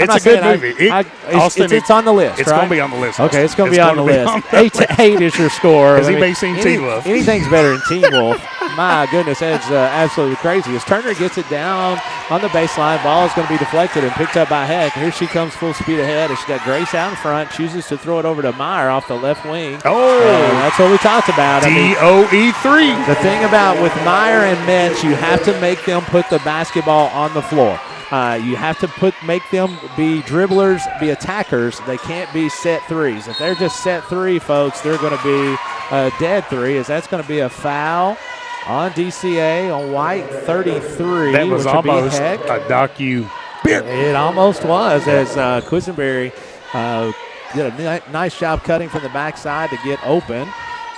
S13: It's a good movie.
S12: It's on the list.
S13: It's
S12: right?
S13: going to be on the list.
S12: Okay, it's going to be on the list. 8-8 is your score.
S13: Has anybody seen Teen Wolf?
S12: Anything's better than Teen Wolf. My goodness, that's absolutely crazy. As Turner gets it down on the baseline, ball is going to be deflected and picked up by Heck. Here she comes full speed ahead. And she's got Grace out in front. Chooses to throw it over to Meyer off the left wing.
S13: Oh,
S12: that's what we talked about.
S13: DOE3.
S12: The thing about with Meyer and Metz, you have to make them put the basketball on the floor. You have to make them be dribblers, be attackers. They can't be set threes. If they're just set three, folks, they're going to be a dead three, as that's going to be a foul on DCA on White 33.
S13: That was almost a docu.
S12: It almost was, as Quisenberry did a nice job cutting from the backside to get open.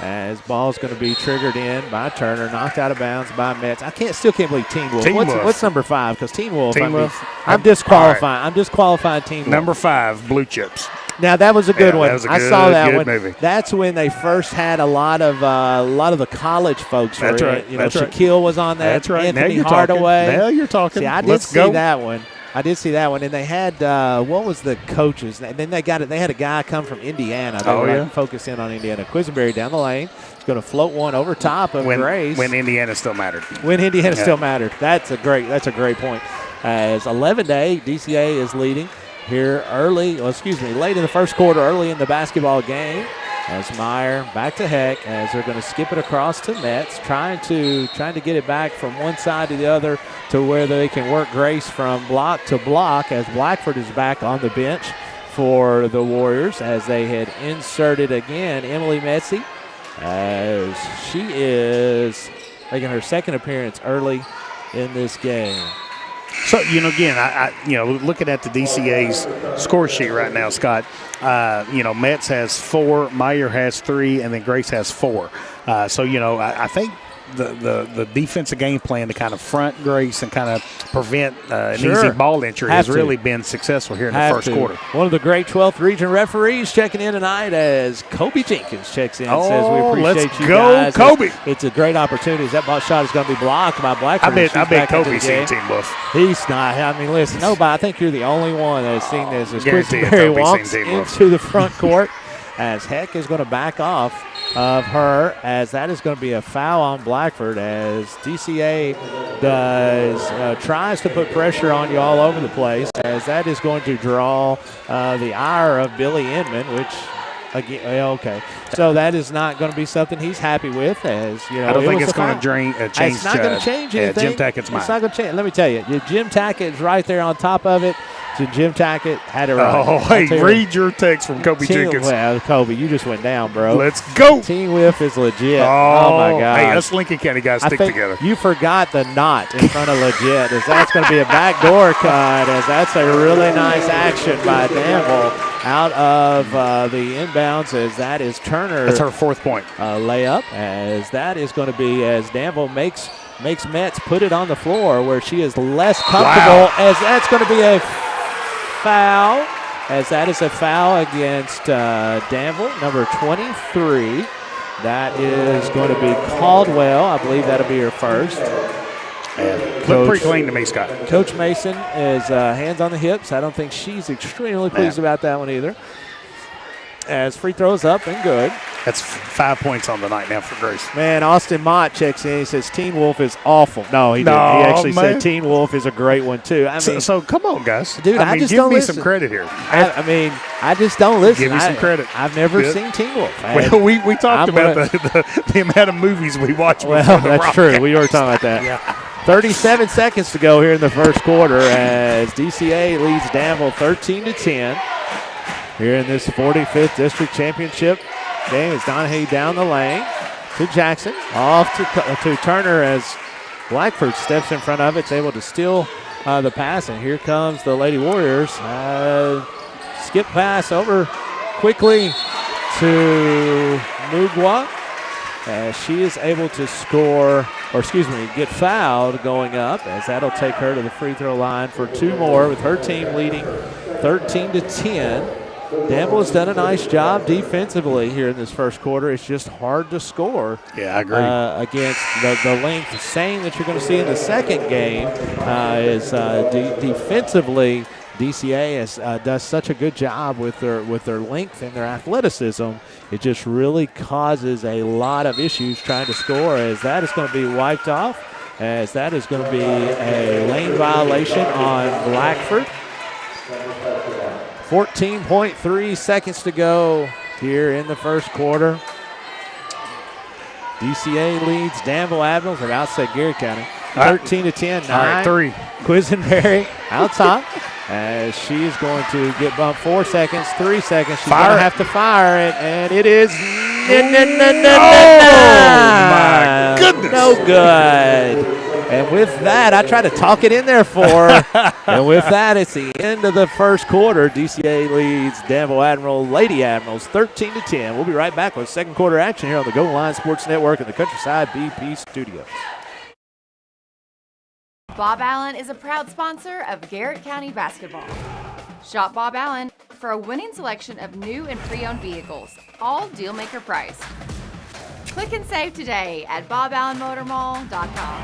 S12: As ball's going to be triggered in by Turner, knocked out of bounds by Metz. Still can't believe Teen Wolf. What's number 5? Because Teen Wolf. I'm disqualifying. Right. I'm disqualifying Teen Wolf.
S13: Number 5, Blue Chips.
S12: Now that was a good one. I saw that one.
S13: Movie.
S12: That's when they first had a lot of the college folks.
S13: That's
S12: were
S13: right.
S12: In. Shaquille was on that.
S13: That's right.
S12: Anthony
S13: now
S12: Hardaway.
S13: Now you're talking.
S12: See, I did see that one. And they had what was the coaches? And then they had a guy come from Indiana. They were focused in on Indiana. Quisenberry down the lane. He's going to float one over top of Grace.
S13: When Indiana still mattered.
S12: Still mattered. That's a great point. As 11-8, DCA is leading here late in the first quarter, early in the basketball game. As Meyer back to Heck, as they're going to skip it across to Metz, trying to get it back from one side to the other to where they can work Grace from block to block, as Blackford is back on the bench for the Warriors, as they had inserted again Emily Metzi, as she is making her second appearance early in this game.
S13: So, again, I looking at the DCA's score sheet right now, Scott, Metz has 4, Meyer has 3, and then Grace has 4. I think the defensive game plan to kind of front Grace and kind of prevent an easy ball entry has really been successful here in the first quarter.
S12: One of the great 12th region referees checking in tonight as Kobe Jenkins checks in and says, we appreciate you guys.
S13: Kobe.
S12: It's a great opportunity. That ball shot is going to be blocked by Blackford.
S13: I bet Kobe's seen Team Wolf.
S12: He's not. I mean, listen, nobody. I think you're the only one that has seen this. As
S13: Guaranteed
S12: Quisenberry walks into the front court as Heck is going to back off of her, as that is going to be a foul on Blackford, as DCA tries to put pressure on you all over the place, as that is going to draw the ire of Billy Inman, which again, okay, so that is not going to be something he's happy with. As
S13: I don't think it's going to change.
S12: It's not going to change anything.
S13: Jim Tackett's mind.
S12: It's not going to change. Let me tell you, Jim Tackett is right there on top of it. So Jim Tackett had it right.
S13: Oh, hey, read your text from Kobe Jenkins.
S12: Well, Kobe, you just went down, bro.
S13: Let's go.
S12: Team Whiff is legit.
S13: Oh,
S12: my God.
S13: Hey, us Lincoln County guys stick together.
S12: You forgot the not in front of legit, as that's going to be a backdoor cut, as that's a really nice action by Danville out of the inbounds, as that is Turner.
S13: That's her 4th point.
S12: Layup, as that is going to be as Danville makes Metz put it on the floor where she is less comfortable, as that's going to be a foul, as that is a foul against Danville, number 23. That is going to be Caldwell. I believe that'll be her first.
S13: Looked pretty clean to me, Scott.
S12: Coach Mason is hands on the hips. I don't think she's extremely pleased about that one either. As free throws up and good.
S13: That's 5 points on the night now for Grace.
S12: Man, Austin Mott checks in. He says Teen Wolf is awful. No, he didn't. He actually said Teen Wolf is a great one too. I mean,
S13: so come on, guys.
S12: Dude, I just
S13: give
S12: don't
S13: me
S12: listen.
S13: some credit here.
S12: I just don't listen.
S13: Give me some credit.
S12: I've never seen Teen Wolf.
S13: Well, we talked about the amount of movies we watch.
S12: Well, that's true. We were talking about that.
S13: Yeah.
S12: 37 seconds to go here in the first quarter, as DCA leads Danville 13-10. Here in this 45th District Championship game, is Donahue down the lane to Jackson, off to Turner, as Blackford steps in front of it. It's able to steal the pass, and here comes the Lady Warriors. Skip pass over quickly to Mugwa, as she is able to get fouled going up, as that'll take her to the free throw line for 2 more, with her team leading 13-10. Danville has done a nice job defensively here in this first quarter. It's just hard to score.
S13: Yeah, I agree.
S12: Against the length. The same that you're going to see in the second game is defensively, DCA does such a good job with their length and their athleticism. It just really causes a lot of issues trying to score, as that is going to be wiped off, as that is going to be a lane violation on Blackford. 14.3 seconds to go here in the first quarter. DCA leads Danville Admirals at outside Garrett County 13-10.
S13: 3.
S12: Quisenberry out top, as she is going to get bumped 4 seconds, 3 seconds. She's
S13: Fire
S12: going to have to fire it, and it is
S13: my goodness.
S12: No good. And with that, I tried to talk it in there for her. And with that, it's the end of the first quarter. DCA leads Danville Lady Admirals 13-10. We'll be right back with second quarter action here on the Golden Line Sports Network and the Countryside BP Studios.
S2: Bob Allen is a proud sponsor of Garrett County basketball. Shop Bob Allen for a winning selection of new and pre-owned vehicles, all deal-maker priced. Click and save today at boballenmotormall.com.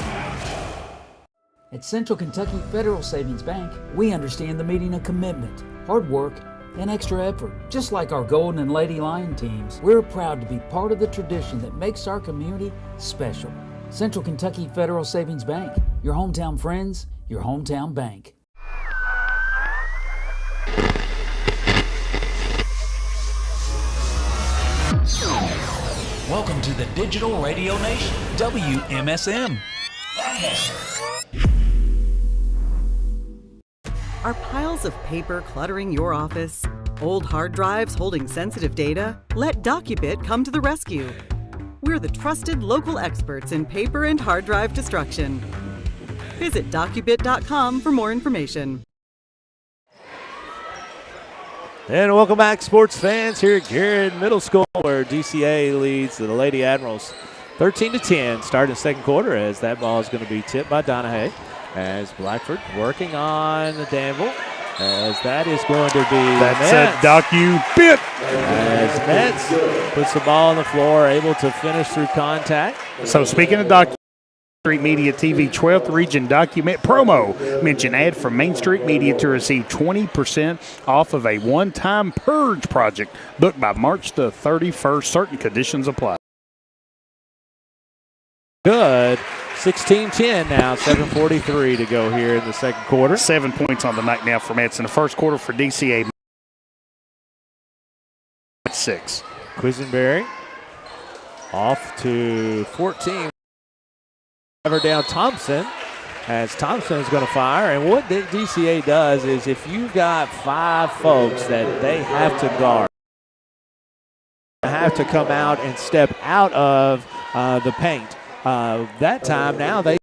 S3: At Central Kentucky Federal Savings Bank, we understand the meaning of commitment, hard work, and extra effort. Just like our Golden and Lady Lion teams, we're proud to be part of the tradition that makes our community special. Central Kentucky Federal Savings Bank, your hometown friends, your hometown bank.
S14: Welcome to the Digital Radio Nation, WMSM.
S4: Are piles of paper cluttering your office? Old hard drives holding sensitive data? Let DocuBit come to the rescue. We're the trusted local experts in paper and hard drive destruction. Visit docubit.com for more information.
S12: And welcome back, sports fans, here at Garrett Middle School, where DCA leads the Lady Admirals 13-10, starting the second quarter, as that ball is going to be tipped by Donahue. As Blackford working on Danville, as that is going to be
S13: That's
S12: Metz.
S13: a docu-bit.
S12: As Metz puts the ball on the floor, able to finish through contact.
S13: So speaking of docu, Street Media TV 12th Region Document promo. Mention ad from Main Street Media to receive 20% off of a one-time purge project booked by March the 31st. Certain conditions apply.
S12: Good. 16-10 now, 7:43 to go here in the second quarter.
S13: 7 points on the night now for Metz in the first quarter for DCA. 6.
S12: Quisenberry off to 14. Ever down Thompson, as Thompson is going to fire. And what the DCA does is, if you've got 5 folks that they have to guard, have to come out and step out of the paint. That time now they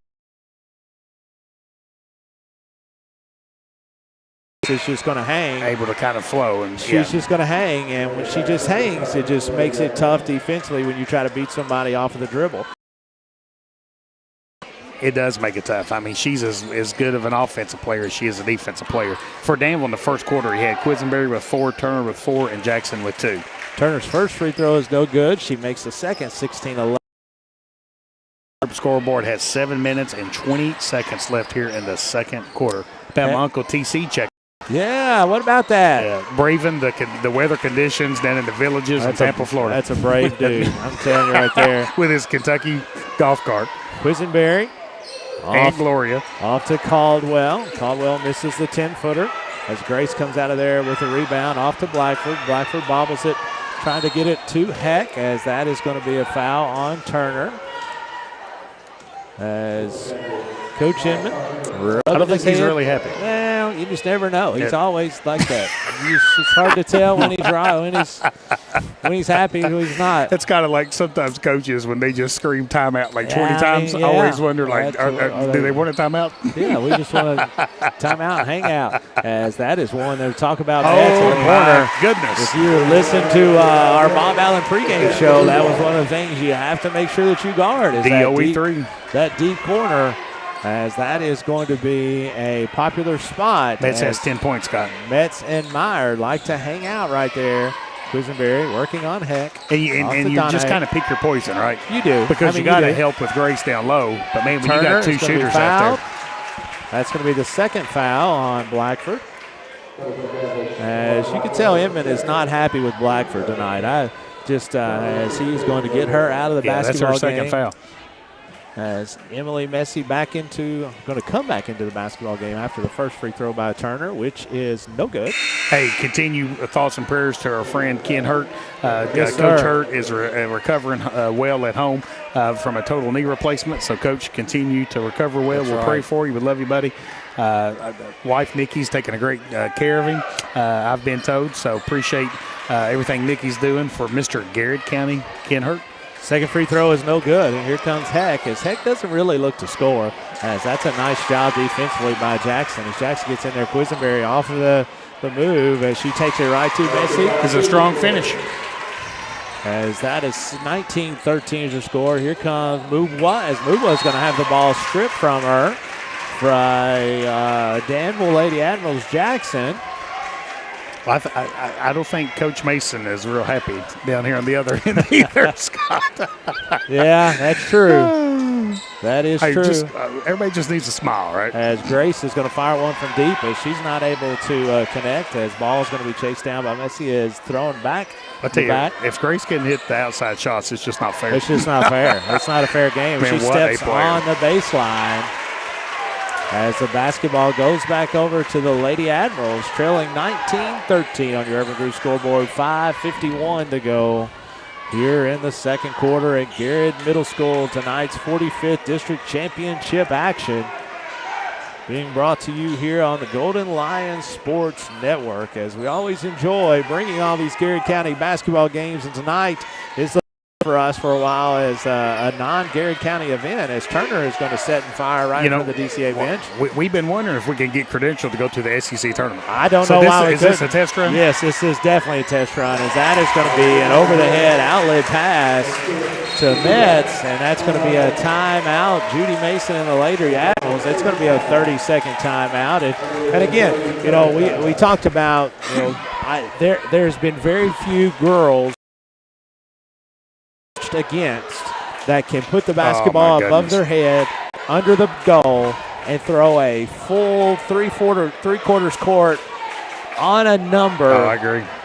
S12: is just going to hang.
S13: Able to kind of flow. And
S12: she's just going to hang. And when she just hangs, it just makes it tough defensively when you try to beat somebody off of the dribble.
S13: It does make it tough. I mean, she's as good of an offensive player as she is a defensive player. For Danville in the first quarter, he had Quisenberry with 4, Turner with 4, and Jackson with 2.
S12: Turner's first free throw is no good. She makes the second, 16-11.
S13: Scoreboard has 7 minutes and 20 seconds left here in the second quarter. My Uncle TC check.
S12: Yeah, what about that?
S13: Yeah, braving the weather conditions down in the villages in Tampa, Florida.
S12: That's a brave dude. I'm telling you right there.
S13: With his Kentucky golf cart.
S12: Quisenberry.
S13: And Gloria.
S12: Off to Caldwell. Caldwell misses the 10-footer as Grace comes out of there with a rebound. Off to Blackford. Blackford bobbles it, trying to get it to Heck, as that is going to be a foul on Turner. As Coach Inman,
S13: I don't think he's really happy.
S12: Well, you just never know. He's always like that. It's hard to tell when he's right, when he's happy, when he's not.
S13: It's kind of like sometimes coaches when they just scream timeout like 20 times. I always wonder, like, do they want a timeout?
S12: Yeah, we just want a timeout and hang out, as that is one to talk about.
S13: My goodness.
S12: If you listen to our Bob Allen pregame show, that was one of the things you have to make sure that you guard. Is
S13: DOE3.
S12: That deep corner, as that is going to be a popular spot.
S13: Metz has 10 points, Scott.
S12: Metz and Meyer like to hang out right there. Quisenberry working on Heck.
S13: And you just kind of pick your poison, right?
S12: You do.
S13: Because you got to help with Grace down low. But, man, when
S12: Turner,
S13: you got 2 shooters out there.
S12: That's going to be the second foul on Blackford. As you can tell, Inman is not happy with Blackford tonight. As he's going to get her out of the basketball
S13: that's her second foul.
S12: As Emily Messi going to come back into the basketball game after the first free throw by Turner, which is no good.
S13: Hey, continue thoughts and prayers to our friend Ken Hurt.
S12: Yes,
S13: Coach
S12: sir.
S13: Hurt is recovering well at home from a total knee replacement. So, Coach, continue to recover well. We'll pray for you. We love you, buddy. Wife Nikki's taking a great care of him, I've been told. So, appreciate everything Nikki's doing for Mr. Garrett County, Ken Hurt.
S12: Second free throw is no good, and here comes Heck, as Heck doesn't really look to score, as that's a nice job defensively by Jackson. As Jackson gets in there, Quisenberry off of the move, as she takes it right to Messi.
S13: It's a strong finish.
S12: As that is 19-13 is the score. Here comes Mubwa, as Mubwa is going to have the ball stripped from her by Danville Lady Admirals Jackson.
S13: Well, I don't think Coach Mason is real happy down here on the other end either, Scott.
S12: Yeah, that's true. That is true.
S13: Everybody just needs a smile, right?
S12: As Grace is going to fire one from deep, as she's not able to connect, as ball is going to be chased down by Messi, is thrown back.
S13: I tell you, if Grace can hit the outside shots, it's just not fair.
S12: It's just not fair. It's not a fair game.
S13: Man,
S12: she steps on the baseline. As the basketball goes back over to the Lady Admirals, trailing 19-13 on your Urban Group scoreboard. 5:51 to go here in the second quarter at Garrett Middle School. Tonight's 45th District Championship action being brought to you here on the Golden Lions Sports Network. As we always enjoy bringing all these Garrett County basketball games, and tonight is the for us for a while as a non-Garrett County event, as Turner is going to set and fire right from the DCA bench.
S13: We've been wondering if we can get credentialed to go to the SEC tournament.
S12: I don't know why we couldn't.
S13: Is this a test run?
S12: Yes, this is definitely a test run, as that is going to be an over-the-head outlet pass to Metz, and that's going to be a timeout. Judy Mason and the Lady Admirals, it's going to be a 30-second timeout. And again, we talked about, there's been very few girls against that can put the basketball above their head, under the goal, and throw a full three-quarters court on a number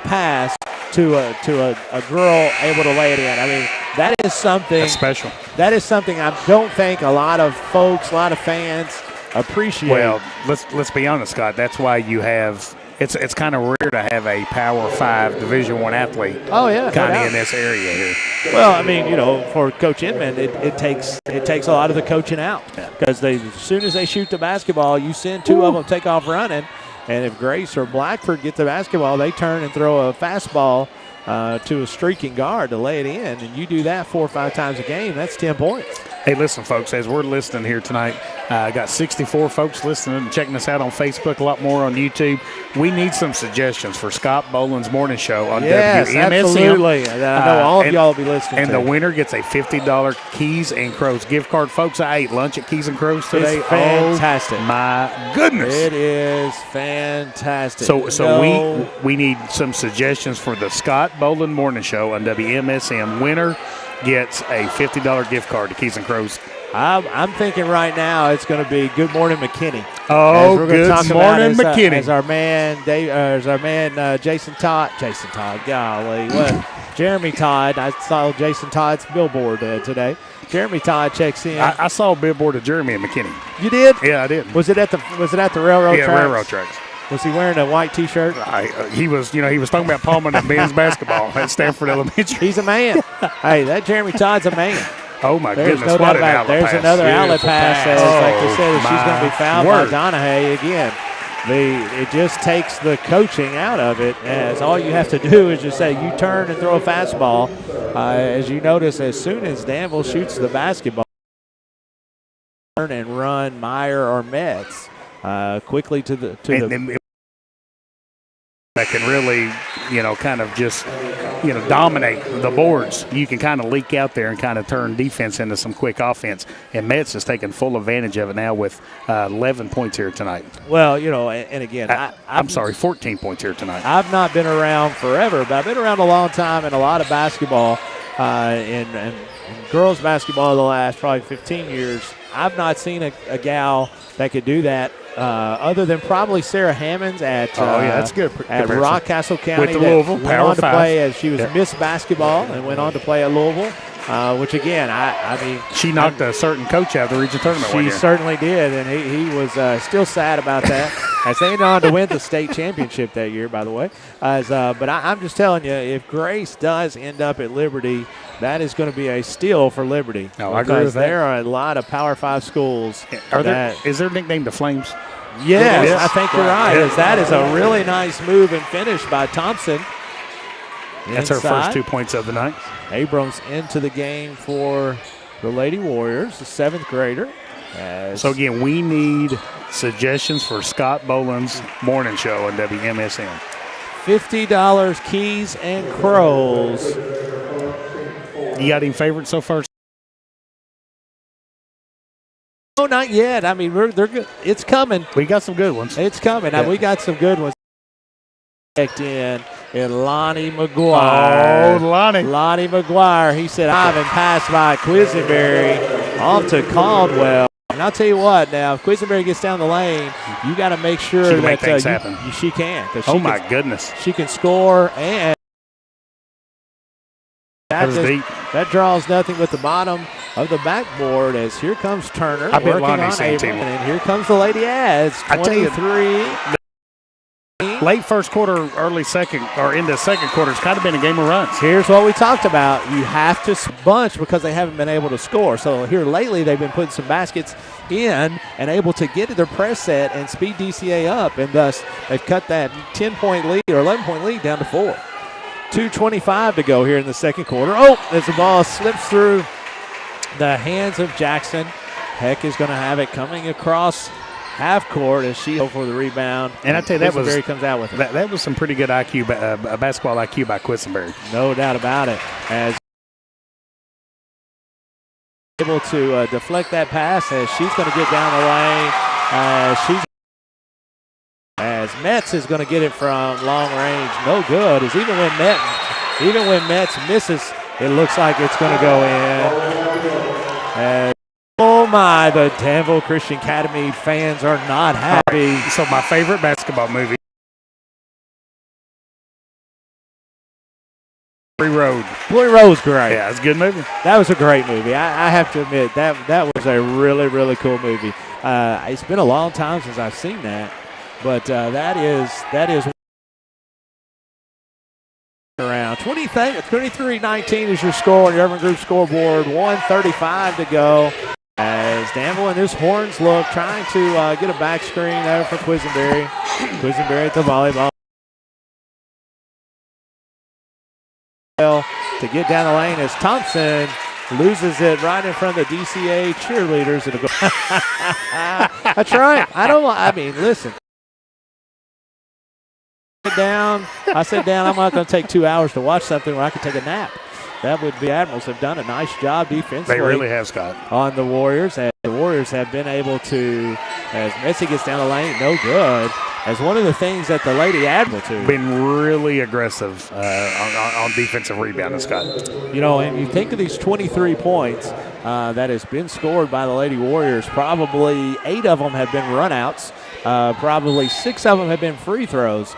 S12: pass to a girl able to lay it in. I mean, that is something.
S13: That's special.
S12: That is something I don't think a lot of folks, a lot of fans appreciate.
S13: Well, let's be honest, Scott. That's why you have. It's kind of rare to have a Power 5 Division I athlete.
S12: Oh yeah,
S13: kind of in this area here.
S12: Well, I mean, for Coach Inman, it takes a lot of the coaching out, because as soon as they shoot the basketball, you send two of them take off running, and if Grace or Blackford get the basketball, they turn and throw a fastball to a streaking guard to lay it in, and you do that 4 or 5 times a game, that's 10 points.
S13: Hey, listen, folks, as we're listening here tonight, I got 64 folks listening and checking us out on Facebook, a lot more on YouTube. We need some suggestions for Scott Boland's morning show on WMSM.
S12: Absolutely. I know all of y'all will be listening
S13: and
S12: to.
S13: the winner gets a $50 Keys and Crows gift card. Folks, I ate lunch at Keys and Crows today.
S12: It's fantastic.
S13: Oh, my goodness.
S12: It is fantastic.
S13: So we need some suggestions for the Scott Boland morning show on WMSM. Winner gets a $50 gift card to Keys and Crows.
S12: I'm thinking right now it's going to be Good Morning McKinney.
S13: Oh, Good Morning McKinney.
S12: As our man, Jason Todd. Golly, what? Jeremy Todd. I saw Jason Todd's billboard today. Jeremy Todd checks in.
S13: I saw a billboard of Jeremy and McKinney.
S12: You did?
S13: Yeah, I did.
S12: Was it at the railroad tracks?
S13: Yeah, railroad tracks.
S12: Was he wearing a white T-shirt?
S13: He was talking about Palmer and men's basketball at Stanford Elementary.
S12: He's a man. Hey, that Jeremy Todd's a man.
S13: Oh, my
S12: There's
S13: goodness.
S12: No
S13: What
S12: doubt
S13: an
S12: about
S13: outlet
S12: it. There's
S13: pass.
S12: another outlet pass. Like you said, she's going to be fouled by Donahue again. It just takes the coaching out of it, as all you have to do is just say you turn and throw a fastball. As you notice, as soon as Danville shoots the basketball, turn and run Meyer or Metz quickly to the
S13: that can really, kind of just, dominate the boards. You can kind of leak out there and kind of turn defense into some quick offense. And Metz is taking full advantage of it now with 11 points here tonight.
S12: Well, and again,
S13: I'm sorry, 14 points here tonight.
S12: I've not been around forever, but I've been around a long time in a lot of basketball and girls basketball the last probably 15 years. I've not seen a gal that could do that. Other than probably Sarah Hammonds at
S13: that's good.
S12: At Rockcastle County,
S13: with the Louisville
S12: went
S13: Power
S12: on to
S13: 5.
S12: play as she was Miss Basketball and went on to play at Louisville. Which again, I mean,
S13: she knocked a certain coach out of the region tournament.
S12: She certainly did, and he was still sad about that. As they went on to win the state championship that year, by the way. But I'm just telling you, if Grace does end up at Liberty, that is going to be a steal for Liberty.
S13: No, I agree with that.
S12: There are a lot of Power 5 schools.
S13: Is their nickname the Flames?
S12: Yes, I think you're right. As that is a really nice move and finish by Thompson.
S13: That's her first 2 points of the night.
S12: Abrams into the game for the Lady Warriors, the 7th grader.
S13: So, again, we need suggestions for Scott Boland's morning show on WMSM.
S12: $50 Keys and Crows.
S13: You got any favorites so far?
S12: No, not yet. I mean, they're good. It's coming.
S13: We got some good ones.
S12: It's coming.
S13: Yeah.
S12: We got some good ones. In Lonnie McGuire.
S13: Oh, Lonnie.
S12: Lonnie McGuire. He said, I've been passed by Quisenberry off to Caldwell. And I'll tell you what, now, if Quisenberry gets down the lane, you got to make sure
S13: that make things happen.
S12: She can.
S13: My goodness.
S12: She can score, and that draws nothing but the bottom of the backboard as here comes Turner.
S13: I bet
S12: working on
S13: Lonnie's team.
S12: And here comes the Lady Ads. 23.
S13: Late first quarter, early second, or into second quarter, it's kind of been a game of runs.
S12: Here's what we talked about. You have to bunch because they haven't been able to score. So here lately they've been putting some baskets in and able to get to their press set and speed DCA up, and thus they've cut that 10-point lead or 11-point lead down to 4. 2:25 to go here in the second quarter. Oh, as the ball slips through the hands of Jackson. Heck is going to have it coming across half court as she goes for the rebound.
S13: And I tell you,
S12: Quisenberry comes out with it.
S13: That was some pretty good IQ, basketball IQ by Quisenberry.
S12: No doubt about it. As able to deflect that pass as she's going to get down the lane. As Metz is going to get it from long range. No good. As even when Metz misses, it looks like it's going to go in. As oh my, the Danville Christian Academy fans are not happy.
S13: So my favorite basketball movie, Glory Road.
S12: Glory Road's great.
S13: Yeah, it's a good movie.
S12: That was a great movie. I have to admit, that was a really, really cool movie. It's been a long time since I've seen that, but that is around 23-19 is your score on your Urban Group scoreboard. 1:35 to go. As Danville and his horns look, trying to get a back screen there for Quisenberry. Quisenberry at the volleyball. To get down the lane as Thompson loses it right in front of the DCA cheerleaders. It'll go. That's right. Listen. I sit down. I'm not going to take 2 hours to watch something where I can take a nap. That would be Admirals have done a nice job defensively.
S13: They really have, Scott.
S12: On the Warriors. And the Warriors have been able to, as Messi gets down the lane, no good. As one of the things that the Lady Admiral too.
S13: Been really aggressive on defensive rebounding, Scott.
S12: You know, and you think of these 23 points that has been scored by the Lady Warriors, probably 8 of them have been runouts. Probably 6 of them have been free throws.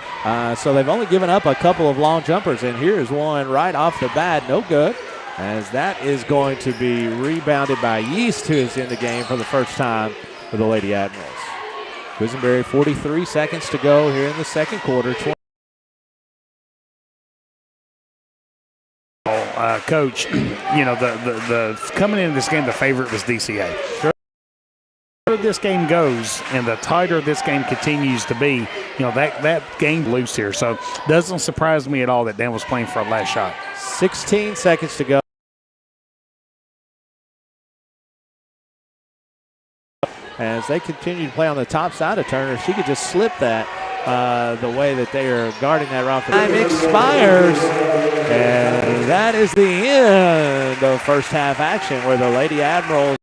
S12: So they've only given up a couple of long jumpers, and here's one right off the bat, no good, as that is going to be rebounded by Yeast, who is in the game for the first time for the Lady Admirals. Quisenberry, 43 seconds to go here in the second quarter.
S13: Coach, you know, the coming into this game, the favorite was DCA.
S12: Sure.
S13: This game goes and the tighter this game continues to be, you know, that game loose here. So doesn't surprise me at all that Dan was playing for a last shot.
S12: 16 seconds to go. As they continue to play on the top side of Turner, she could just slip that the way that they are guarding that route. Time expires, and that is the end of first half action where the Lady Admirals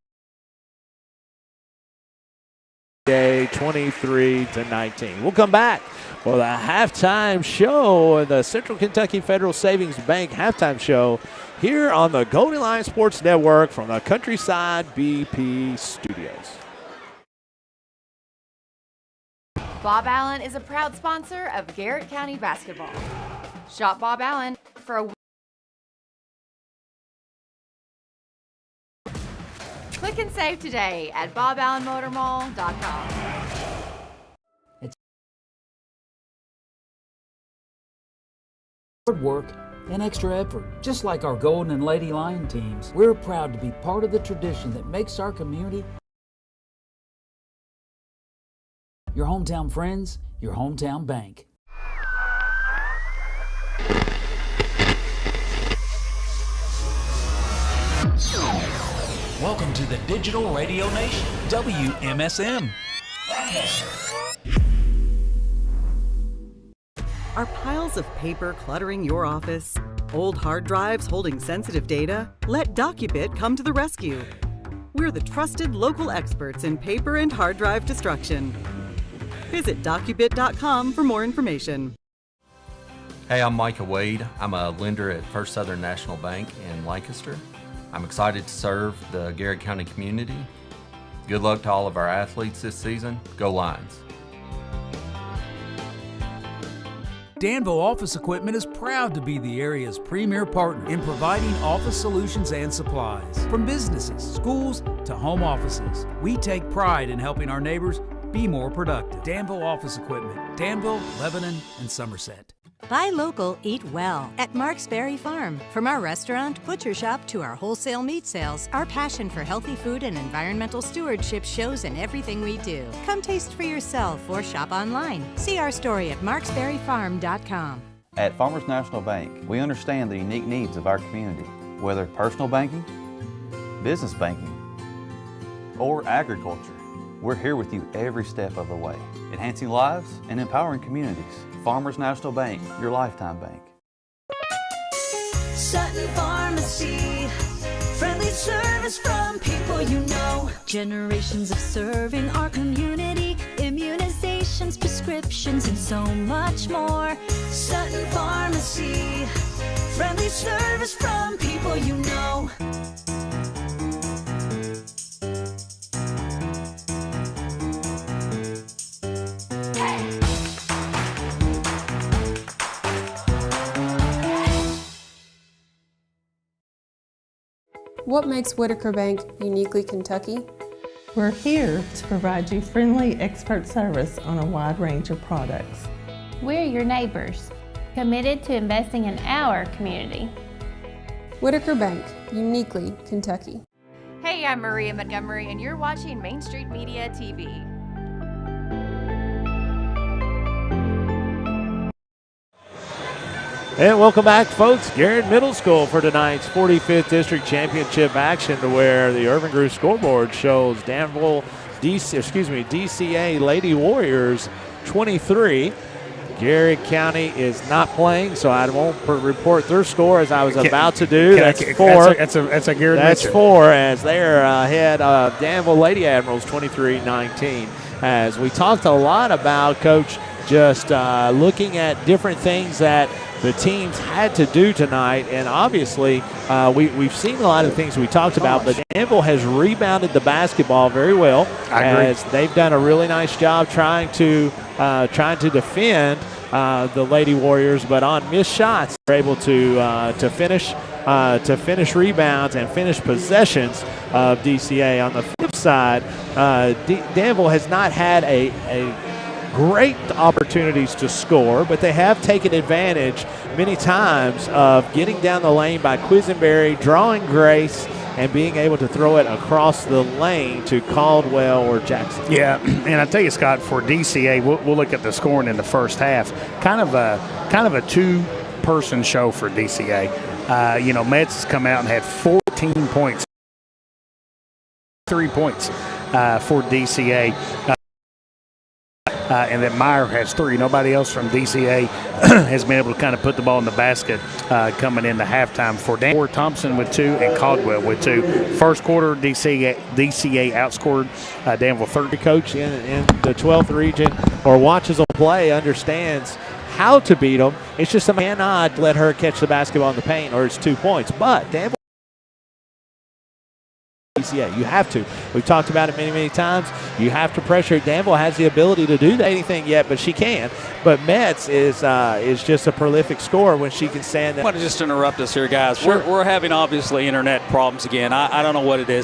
S12: 23-19. We'll come back for the halftime show, the Central Kentucky Federal Savings Bank halftime show here on the Golden Lion Sports Network from the Countryside BP Studios.
S2: Bob Allen is a proud sponsor of Garrett County basketball. Shop Bob Allen for a click and save today at boballenmotormall.com.
S3: Hard work and extra effort. Just like our Golden and Lady Lion teams, we're proud to be part of the tradition that makes our community your hometown friends, your hometown bank.
S14: Welcome to the Digital Radio Nation, WMSM.
S4: Are piles of paper cluttering your office? Old hard drives holding sensitive data? Let DocuBit come to the rescue. We're the trusted local experts in paper and hard drive destruction. Visit docubit.com for more information.
S5: Hey, I'm Micah Wade. I'm a lender at First Southern National Bank in Lancaster. I'm excited to serve the Garrett County community. Good luck to all of our athletes this season. Go Lions.
S15: Danville Office Equipment is proud to be the area's premier partner in providing office solutions and supplies. From businesses, schools, to home offices, we take pride in helping our neighbors be more productive. Danville Office Equipment, Danville, Lebanon, and Somerset.
S6: Buy local, eat well at Mark's Berry Farm. From our restaurant, butcher shop, to our wholesale meat sales, our passion for healthy food and environmental stewardship shows in everything we do. Come taste for yourself or shop online. See our story at marksberryfarm.com.
S7: At Farmers National Bank, we understand the unique needs of our community, whether personal banking, business banking, or agriculture. We're here with you every step of the way, enhancing lives and empowering communities. Farmers National Bank, your lifetime bank.
S8: Sutton Pharmacy, friendly service from people you know. Generations of serving our community, immunizations, prescriptions, and so much more. Sutton Pharmacy, friendly service from people you know.
S9: What makes Whitaker Bank uniquely Kentucky?
S10: We're here to provide you friendly expert service on a wide range of products.
S11: We're your neighbors, committed to investing in our community.
S9: Whitaker Bank, uniquely Kentucky.
S2: Hey, I'm Maria Montgomery, and you're watching Main Street Media TV.
S12: And welcome back, folks. Garrett Middle School for tonight's 45th District Championship action, to where the Urban Group scoreboard shows DCA Lady Warriors 23. Garrett County is not playing, so I won't report their score as I was about to do. That's 4.
S13: That's a Garrett.
S12: That's
S13: mention.
S12: 4, as they're ahead of Danville Lady Admirals 23-19. As we talked a lot about, Coach, just looking at different things that the teams had to do tonight, and obviously we've seen a lot of things we talked about, but Danville has rebounded the basketball very well.
S13: I agree.
S12: As they've done a really nice job trying to defend the Lady Warriors, but on missed shots they're able to finish rebounds and finish possessions of DCA. On the flip side, Danville has not had a great opportunities to score, but they have taken advantage many times of getting down the lane by Quisenberry, drawing grace, and being able to throw it across the lane to Caldwell or Jackson.
S13: Yeah, and I tell you, Scott, for DCA, we'll look at the scoring in the first half. Kind of a two-person show for DCA. Metz has come out and had 14 points, 3 points for DCA. And then Meyer has 3. Nobody else from DCA has been able to kind of put the ball in the basket coming into halftime for Dan. Thompson with 2 and Caldwell with 2. First quarter, DCA outscored Danville 30.
S12: Coach in the 12th region or watches them play understands how to beat them. It's just somebody cannot let her catch the basketball in the paint or it's 2 points. But Danville, DCA, you have to. We've talked about it many, many times. You have to pressure. Danville has the ability to do that. Anything yet, but she can. But Metz is just a prolific scorer when she can stand.
S1: I want to just interrupt us here, guys.
S12: Sure.
S1: We're having obviously internet problems again. I don't know what it is.